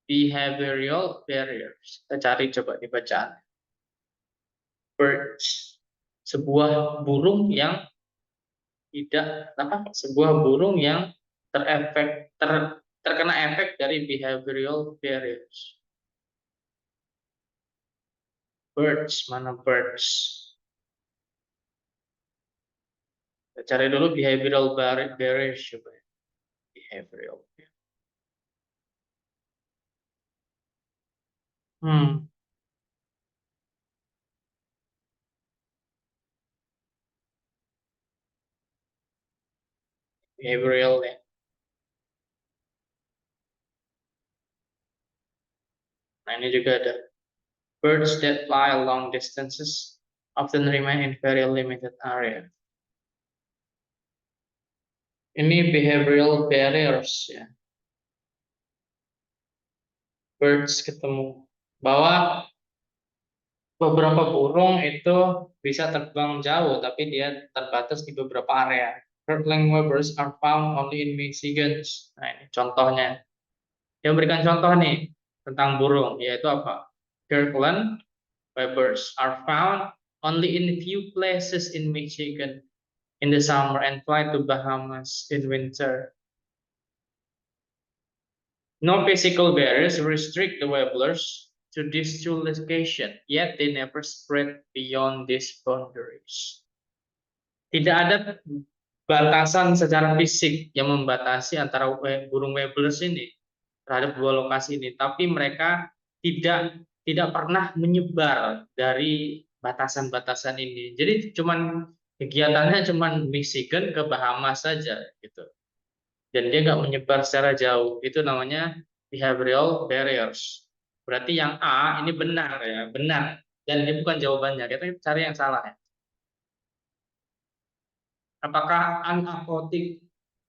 behavioral barriers. Kita cari coba di bacaan. Birds. Sebuah burung yang tidak apa? Sebuah burung yang terkena efek dari behavioral barriers. Birds, mana birds? Kita cari dulu behavioral barriers coba. Behavioral. Hmm, behavioral ya. Nah, ini juga ada. Birds that fly long distances often remain in very limited area. Ini behavioral barriers ya. Birds ketemu bahwa beberapa burung itu bisa terbang jauh, tapi dia terbatas di beberapa area. Birdling weavers are found only in Michigan. Nah, ini contohnya. Dia memberikan contoh nih tentang burung, yaitu apa? Kirkland weavers are found only in few places in Michigan in the summer and fly to Bahamas in winter. No physical barriers restrict the warblers to these two locations, yet they never spread beyond these boundaries. Tidak ada batasan secara fisik yang membatasi antara burung warblers ini terhadap dua lokasi ini, tapi mereka tidak pernah menyebar dari batasan-batasan ini. Jadi kegiatannya cuman Michigan ke Bahamas saja gitu. Dan dia nggak menyebar secara jauh. Itu namanya behavioral barriers. Berarti yang A ini benar ya, benar. Dan ini bukan jawabannya. Kita cari yang salah ya. Apakah aquatic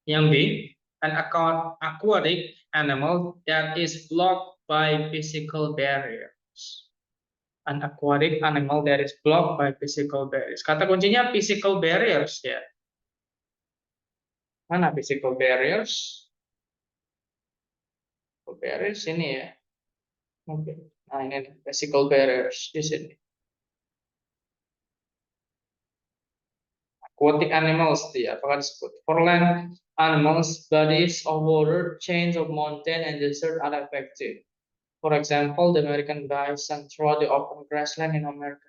yang B? An aquatic animal that is blocked by physical barriers. An aquatic animal that is blocked by physical barriers. Kata kuncinya physical barriers ya. Mana physical barriers? Barriers ini ya. Oke. Nah, ini physical barriers di sini. Aquatic animals dia, apakah disebut? For land animals, bodies of water, chains of mountain and desert are affected. For example, the American bison throughout the open grassland in America.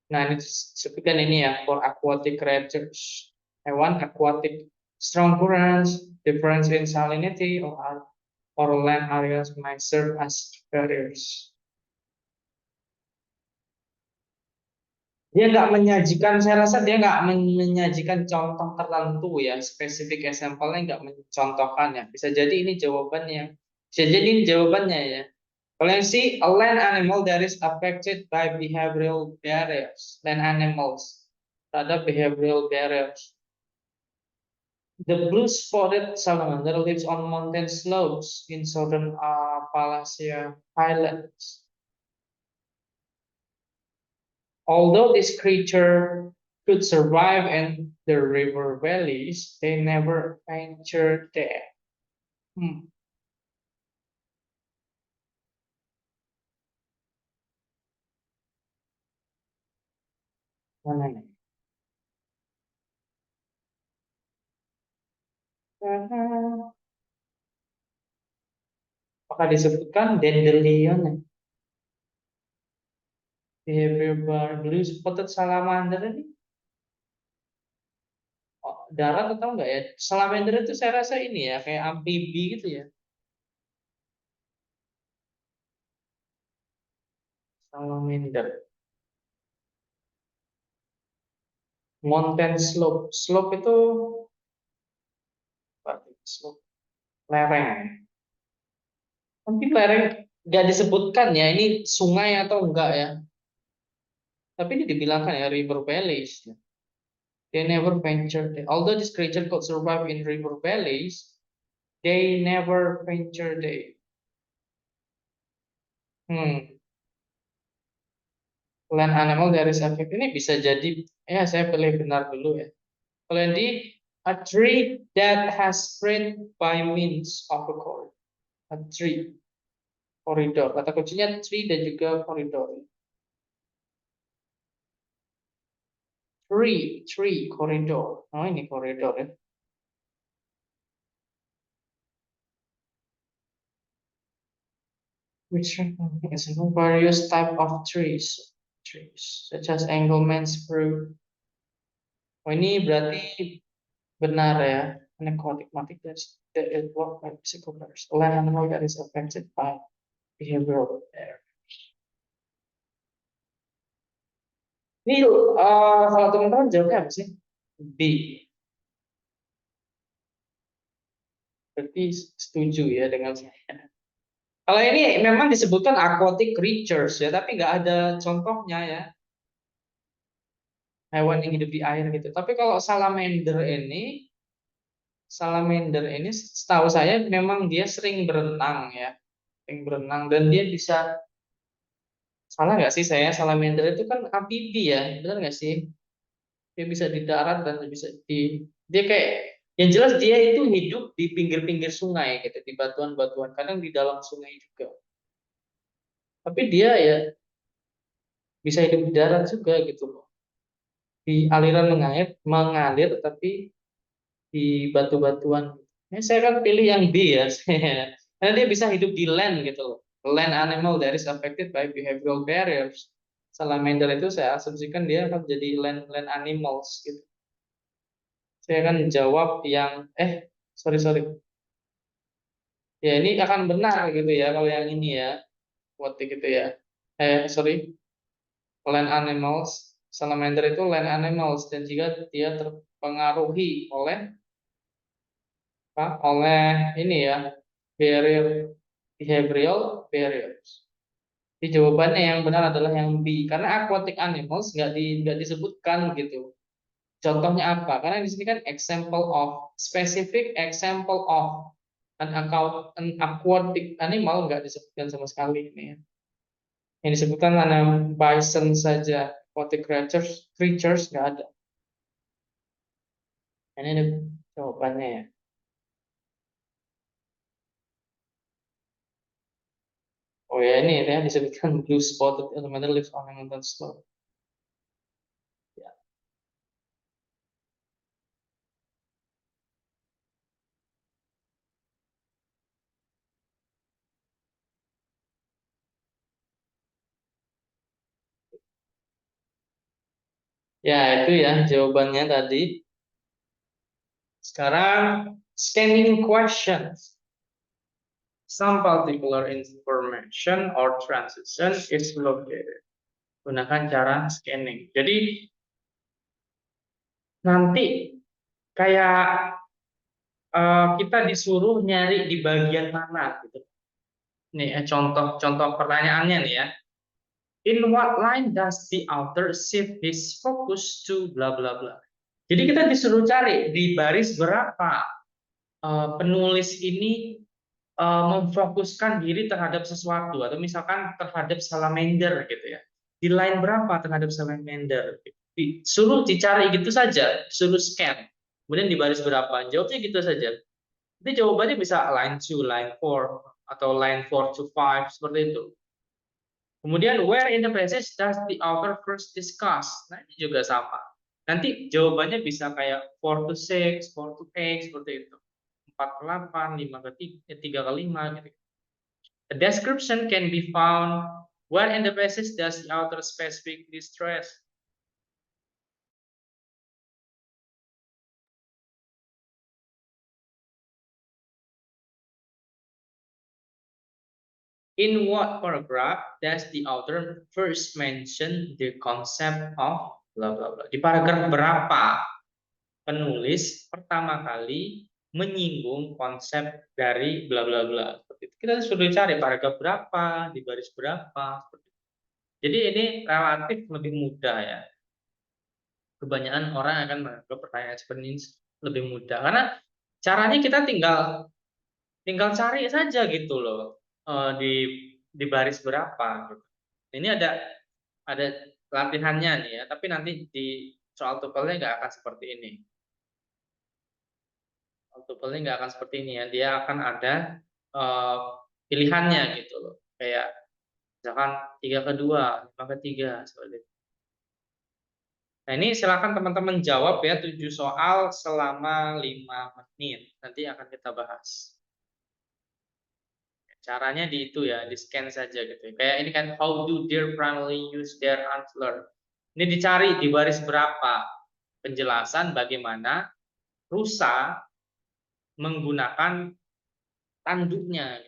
Nah, ini disebutkan ini ya, for aquatic creatures. Hewan aquatic, strong currents, difference in salinity or land areas might serve as barriers. Dia nggak menyajikan, saya rasa dia nggak menyajikan contoh tertentu ya, spesifik example-nya nggak mencontohkan ya. Bisa jadi ini jawabannya. Bisa jadi ini jawabannya ya. Kalau yang C, a land animal that is affected by behavioral barriers. Land animals ada behavioral barriers. The blue-spotted salamander lives on mountain slopes in southern Appalachia Highlands. Although this creature could survive in the river valleys, they never ventured there. Mana nih? Apakah disebutkan dandelion ya? Behavior bar blue spotted salamander ini darat atau enggak ya? Salamander itu saya rasa ini ya kayak amfibi gitu ya. Salamander. Mountain slope. Slope itu apa? Slope. Lereng. Tapi lereng nggak disebutkan ya ini sungai atau enggak ya. Tapi ini dibilangkan ya river valleys. They never ventured. Although this creature could survive in river valleys, they never ventured there. Land animal there is effect ini bisa jadi ya saya pilih benar dulu ya. Kalau yang di a tree that has spread by means of a cord. A tree koridor. Kata kuncinya tree dan juga koridor. Tree koridor. Oh ini koridor ya. Which is various type of trees such as Engelmann spruce. Oh ini berarti benar ya. Necrotic that is what by physical birds. Land animal that is affected by behavioral error. Ini kalau teman-teman jawabnya apa sih? B. Berarti setuju ya dengan saya. Kalau ini memang disebutkan aquatic creatures ya, tapi nggak ada contohnya ya. Hewan yang hidup di air gitu. Tapi kalau salamander ini setahu saya memang dia sering berenang ya. Sering berenang dan dia bisa, salah nggak sih saya, salamander itu kan amfibi ya, benar nggak sih? Dia bisa di darat dan bisa dia kayak, yang jelas dia itu hidup di pinggir-pinggir sungai gitu, di batuan-batuan, kadang di dalam sungai juga. Tapi dia ya bisa hidup di darat juga gitu loh. Di aliran mengalir tapi di batu-batuan. Saya kan pilih yang B ya. Karena dia bisa hidup di land gitu loh. Land animal that is affected by behavioral barriers. Salamander itu saya asumsikan dia akan jadi land animals gitu. Saya akan jawab yang sorry. Ya ini akan benar gitu ya kalau yang ini ya. What gitu ya. Sorry. Land animals. Salamander itu land animals dan jika dia terpengaruhi oleh oleh ini ya, barrier, behavioral barriers. Jadi jawabannya yang benar adalah yang B karena aquatic animals nggak disebutkan gitu. Contohnya apa? Karena di sini kan example of, specific example of an aquatic animal nggak disebutkan sama sekali ini ya. Yang disebutkan hanya bison saja, aquatic creatures nggak ada. Ini ada jawabannya ya. Oh ya ini ya disebutkan blue spotted elemental lives on a mountain slope. Ya. Ya itu ya jawabannya tadi. Sekarang scanning questions. Some particular information or transition is located. Gunakan cara scanning. Jadi nanti kayak kita disuruh nyari di bagian mana gitu. Nih contoh pertanyaannya nih ya. In what line does the author shift his focus to bla bla bla. Jadi kita disuruh cari di baris berapa penulis ini memfokuskan diri terhadap sesuatu atau misalkan terhadap salamander gitu ya. Di line berapa terhadap salamander? Suruh dicari gitu saja, suruh scan. Kemudian di baris berapa? Jawabnya gitu saja. Nanti jawabannya bisa line 2, line 4 atau line 4 to 5 seperti itu. Kemudian where in the passage does the author first discuss? Nah, ini juga sama. Nanti jawabannya bisa kayak 4 to 6, 4 to 8 seperti itu. 4 ke 8, 5 ke 3, 3 ke 5 gitu. A description can be found where in the passage does the author specifically stress. In what paragraph does the author first mention the concept of bla bla bla? Di paragraf berapa penulis pertama kali menyinggung konsep dari bla bla bla? Kita sudah cari paragraf berapa, di baris berapa. Jadi ini relatif lebih mudah ya. Kebanyakan orang akan menganggap pertanyaan seperti ini lebih mudah karena caranya kita tinggal tinggal cari saja gitu loh, di baris berapa gitu. Ini ada latihannya nih ya, tapi nanti di soal TOEFL-nya nggak akan seperti ini. Soal TOEFL-nya nggak akan seperti ini ya, dia akan ada pilihannya gitu loh. Kayak misalkan 3 ke 2, 5 ke 3 seperti itu. Nah, ini silakan teman-teman jawab ya 7 soal selama 5 menit. Nanti akan kita bahas. Caranya di itu ya, di scan saja gitu. Kayak ini kan how do deer primarily use their antler. Ini dicari di baris berapa penjelasan bagaimana rusa menggunakan tanduknya.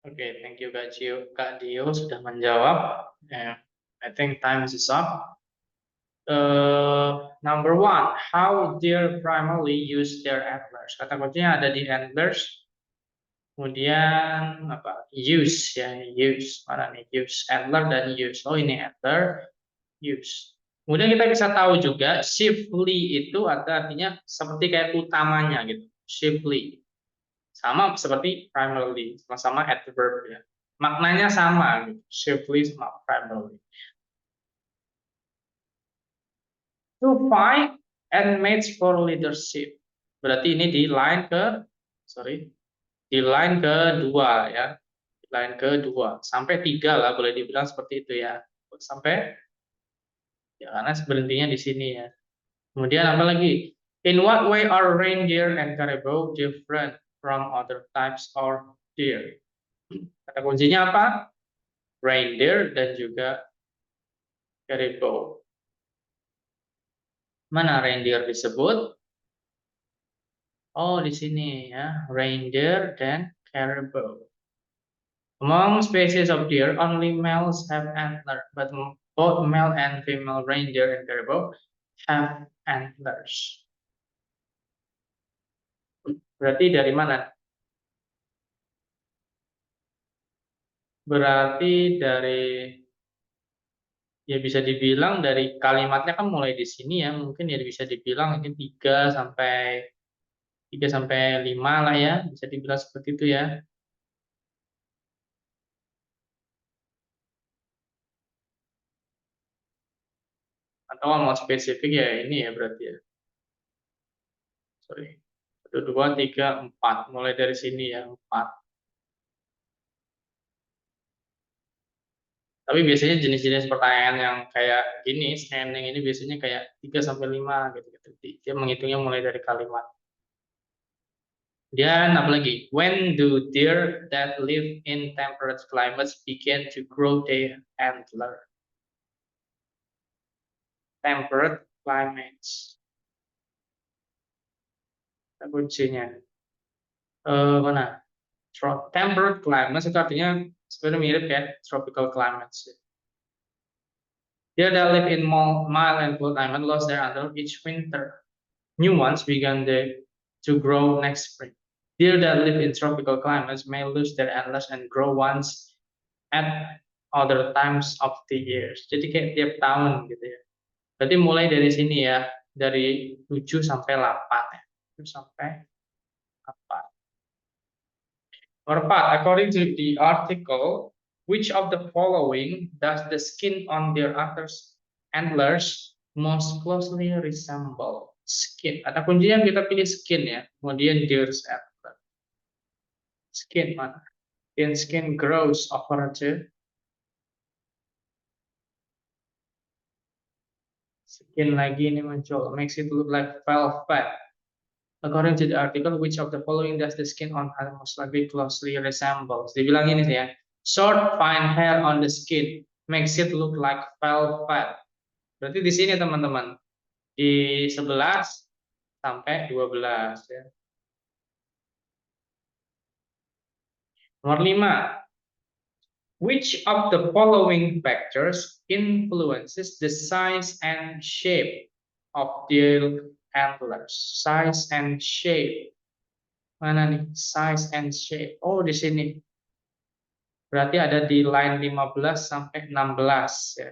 Oke, thank you Kak Dio sudah menjawab. I think time is up. Number one, how deer primarily use their antlers. Kata kuncinya ada di antlers. Kemudian apa? Use ya, use. Mana nih? Use antler dan use. Oh ini antler, use. Kemudian kita bisa tahu juga chiefly itu artinya seperti kayak utamanya gitu. Chiefly. Sama seperti primarily, sama-sama adverb ya. Maknanya sama gitu. Chiefly sama primarily. To fight and match for leadership. Berarti ini di line di line kedua ya. Di line kedua. Sampai 3 lah boleh dibilang seperti itu ya. Sampai ya karena berhentinya di sini ya. Kemudian apa lagi? In what way are reindeer and caribou different from other types of deer? Kata kuncinya apa? Reindeer dan juga caribou. Mana reindeer disebut? Oh, di sini ya, reindeer dan caribou. Among species of deer, only males have antler, but both male and female reindeer and caribou have antlers. Berarti dari mana? Berarti dari ya bisa dibilang dari kalimatnya kan mulai di sini ya, mungkin ya bisa dibilang ini 3 sampai 5 lah ya, bisa dibilang seperti itu ya. Atau mau spesifik ya ini ya berarti ya. Sorry. 1, 2, 3, 4. Mulai dari sini ya, 4. Tapi biasanya jenis-jenis pertanyaan yang kayak gini, scanning ini biasanya kayak 3 sampai 5 gitu-gitu. Dia menghitungnya mulai dari kalimat. Dan apalagi, when do deer that live in temperate climates begin to grow their antler? Temperate climates. Kuncinya. Mana? Temperate climates itu artinya sebenarnya mirip kayak tropical climates. Deer that live in mild and cool climate lost their antler each winter. New ones began to grow next spring. Deer that live in tropical climates may lose their antlers and grow once at other times of the years. Jadi kayak tiap tahun gitu ya. Berarti mulai dari sini ya, dari 7 sampai 8 ya. 7 sampai 8. Nomor 4, according to the article, which of the following does the skin on their antlers most closely resemble? Skin. Ada kuncinya kita pilih skin ya. Kemudian deer's antler. Skin mana? Skin grows over the skin lagi ini muncul. Makes it look like velvet. According to the article, which of the following does the skin on most likely closely resembles? Dibilang ini ya. Short fine hair on the skin makes it look like velvet. Berarti di sini teman-teman. Di 11 sampai 12 ya. Nomor 5. Which of the following factors influences the size and shape of the antlers? Size and shape. Mana nih? Size and shape. Oh, di sini. Berarti ada di line 15 sampai 16 ya.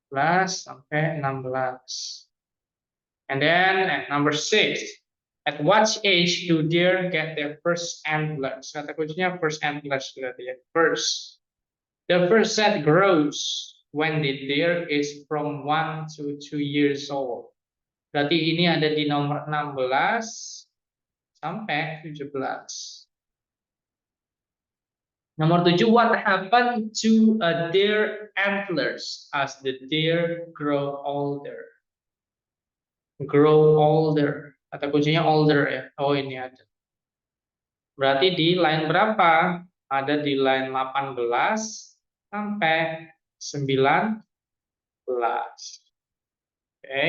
15 sampai 16. And then number 6. At what age do deer get their first antlers? Kata kuncinya first antlers berarti ya. First. The first set grows when the deer is from 1 to 2 years old. Berarti ini ada di nomor 16 sampai 17. Nomor 7, what happened to a deer antlers as the deer grow older? Grow older. Kata kuncinya older ya. Oh ini ada. Berarti di line berapa? Ada di line 18 sampai 19. Oke.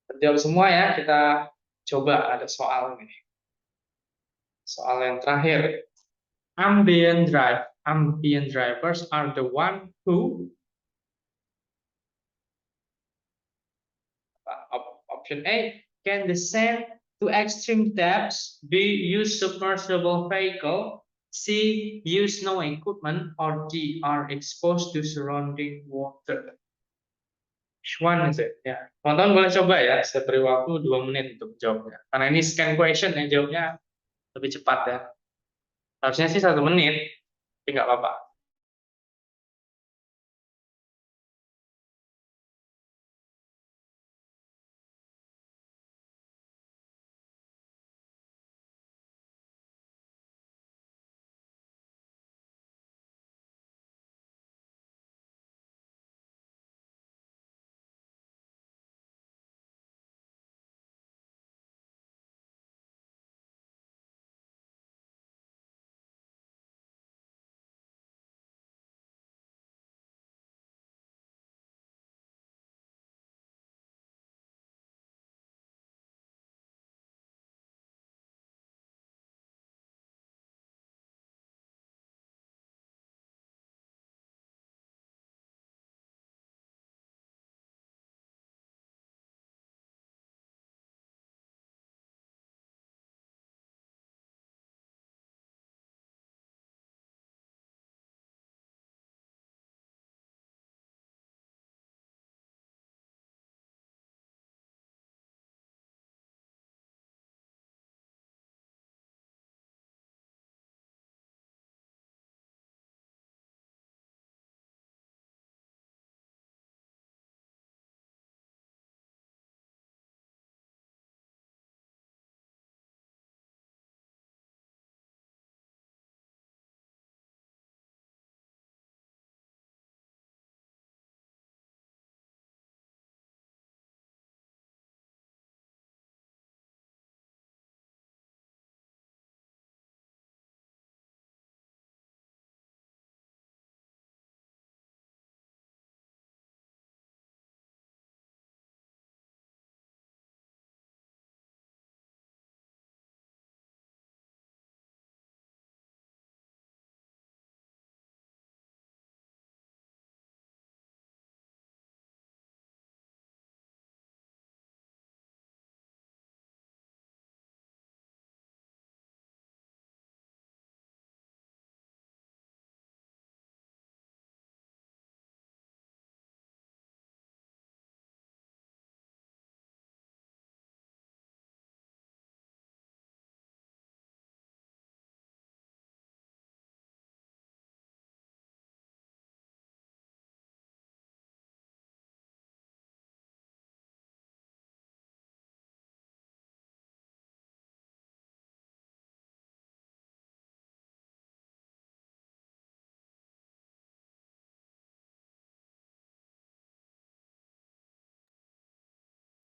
Terjawab semua ya. Kita coba ada soal ini. Soal yang terakhir. Ambient drivers are the one who option A can descend to extreme depths, B use submersible vehicle, C use no equipment, or D are exposed to surrounding water. Which one is it? Ya, teman-teman boleh coba ya. Saya beri waktu 2 menit untuk jawabnya. Karena ini scan question ya, jawabnya lebih cepat ya. Harusnya sih 1 menit, tapi nggak apa-apa.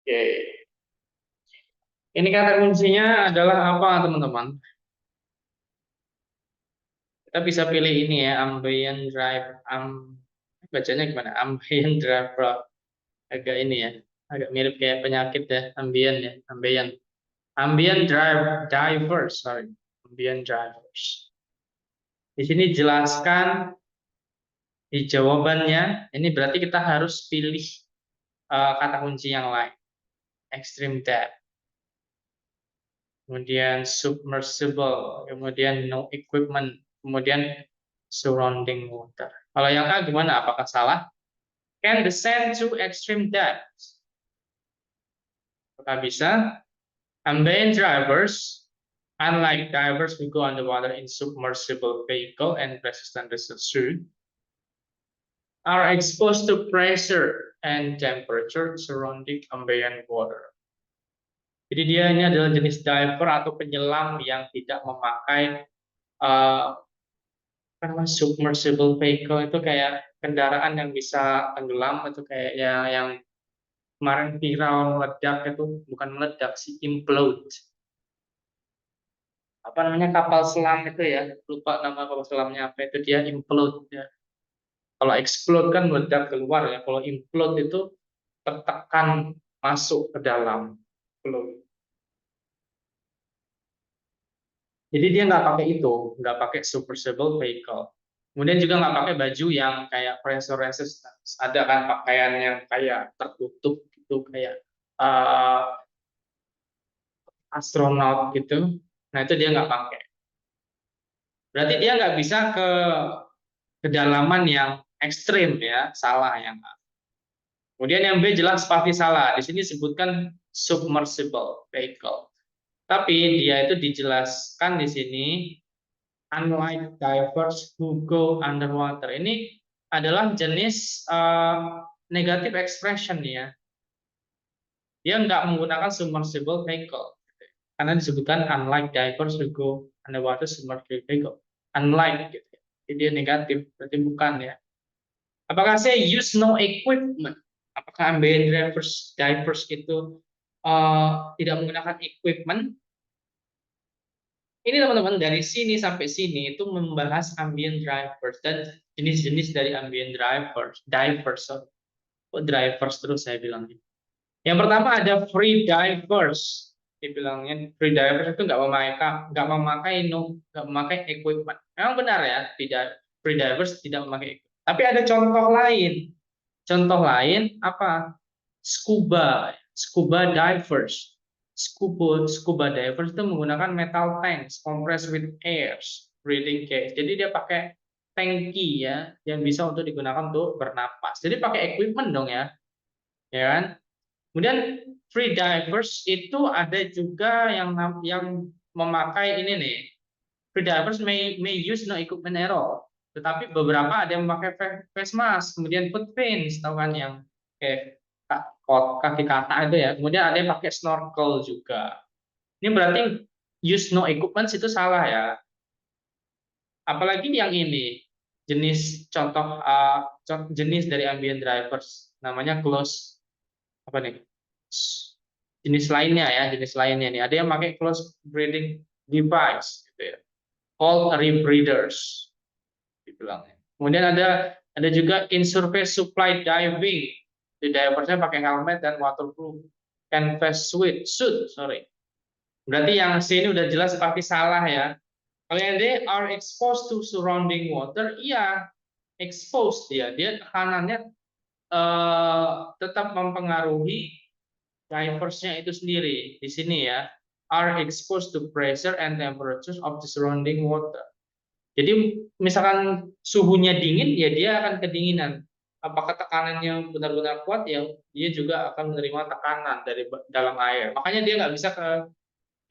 Oke. Ini kata kuncinya adalah apa, teman-teman? Kita bisa pilih ini ya, ambient drive, bacanya gimana? Ambient driver, agak ini ya, agak mirip kayak penyakit ya, ambient ya, divers, sorry, ambient drivers. Di sini jelaskan di jawabannya, ini berarti kita harus pilih kata kunci yang lain, extreme depth, kemudian submersible, kemudian no equipment, kemudian surrounding water. Kalau yang A gimana? Apakah salah? Can descend to extreme depths. Apakah bisa? Ambient drivers, unlike divers who go underwater in submersible vehicle and resistant suit, are exposed to pressure and temperature surrounding ambient water. Jadi dia ini adalah jenis diver atau penyelam yang tidak memakai submersible vehicle, itu kayak kendaraan yang bisa tenggelam, itu kayak ya yang kemarin viral meledak, itu bukan meledak sih, implode. Apa namanya, kapal selam itu ya, lupa nama kapal selamnya apa, itu dia implode ya. Kalau explode kan meledak keluar ya, kalau implode itu tertekan masuk ke dalam. Implode. Jadi dia nggak pakai itu, nggak pakai submersible vehicle. Kemudian juga nggak pakai baju yang kayak pressure resistance. Ada kan pakaian yang kayak tertutup gitu, kayak uh, astronot gitu. Nah itu dia nggak pakai. Berarti dia nggak bisa ke kedalaman yang ekstrim ya, salah yang A. Kemudian yang B jelas pasti salah. Di sini disebutkan submersible vehicle. Tapi dia itu dijelaskan di sini unlike divers who go underwater. Ini adalah jenis negative expression ya. Dia nggak menggunakan submersible vehicle karena disebutkan unlike divers who go underwater submersible vehicle. Unlike gitu. Jadi dia negatif, berarti bukan ya. Apakah saya use no equipment? Apakah ambient divers itu tidak menggunakan equipment? Ini teman-teman dari sini sampai sini itu membahas ambient drivers dan jenis-jenis dari ambient divers. Sorry. Kok drivers terus saya bilang. Yang pertama ada free divers. Dibilangnya free divers itu nggak memakai equipment. Memang benar ya, tidak free divers tidak memakai equipment. Tapi ada contoh lain. Contoh lain apa? Scuba divers. Scuba divers itu menggunakan metal tanks compressed with air, breathing case. Jadi dia pakai tangki ya yang bisa untuk digunakan untuk bernapas. Jadi pakai equipment dong ya kan? Kemudian free divers itu ada juga yang memakai ini nih. Free divers may use no equipment at all. Tetapi beberapa ada yang memakai face mask, kemudian foot fins, tahu kan yang kayak kaki kata itu ya. Kemudian ada yang pakai snorkel juga. Ini berarti use no equipment itu salah ya. Apalagi yang ini jenis contoh jenis dari ambient drivers namanya close apa nih? Jenis lainnya ya, jenis lainnya nih. Ada yang pakai close breathing device gitu ya. Called rebreathers dibilangnya. Kemudian ada juga in surface supply diving. Di diversnya pakai helmet dan waterproof canvas suit, sorry. Berarti yang C ini udah jelas pasti salah ya. Kalau yang D are exposed to surrounding water, iya exposed dia tekanannya tetap mempengaruhi diversnya itu sendiri di sini ya are exposed to pressure and temperatures of the surrounding water. Jadi misalkan suhunya dingin ya dia akan kedinginan. Apakah tekanannya benar-benar kuat ya dia juga akan menerima tekanan dari dalam air. Makanya dia nggak bisa ke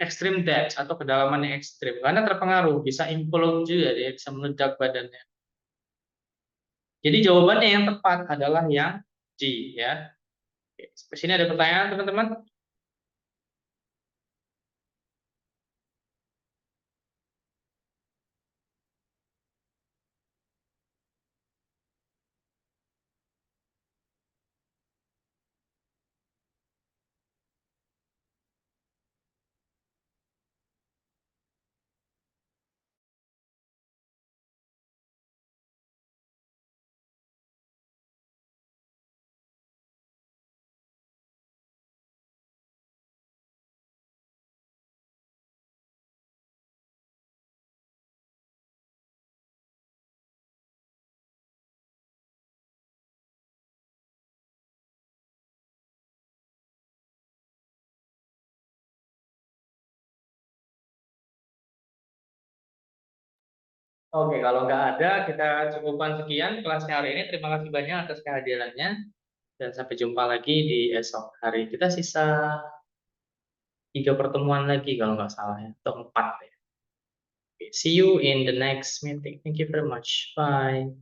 extreme depth atau kedalaman yang ekstrim karena terpengaruh bisa implode juga dia bisa meledak badannya. Jadi jawabannya yang tepat adalah yang G ya. Oke, sampai sini ada pertanyaan teman-teman? Oke, kalau nggak ada, kita cukupkan sekian kelasnya hari ini. Terima kasih banyak atas kehadirannya. Dan sampai jumpa lagi di esok hari. Kita sisa 3 pertemuan lagi kalau nggak salah ya. Atau 4 ya. See you in the next meeting. Thank you very much. Bye.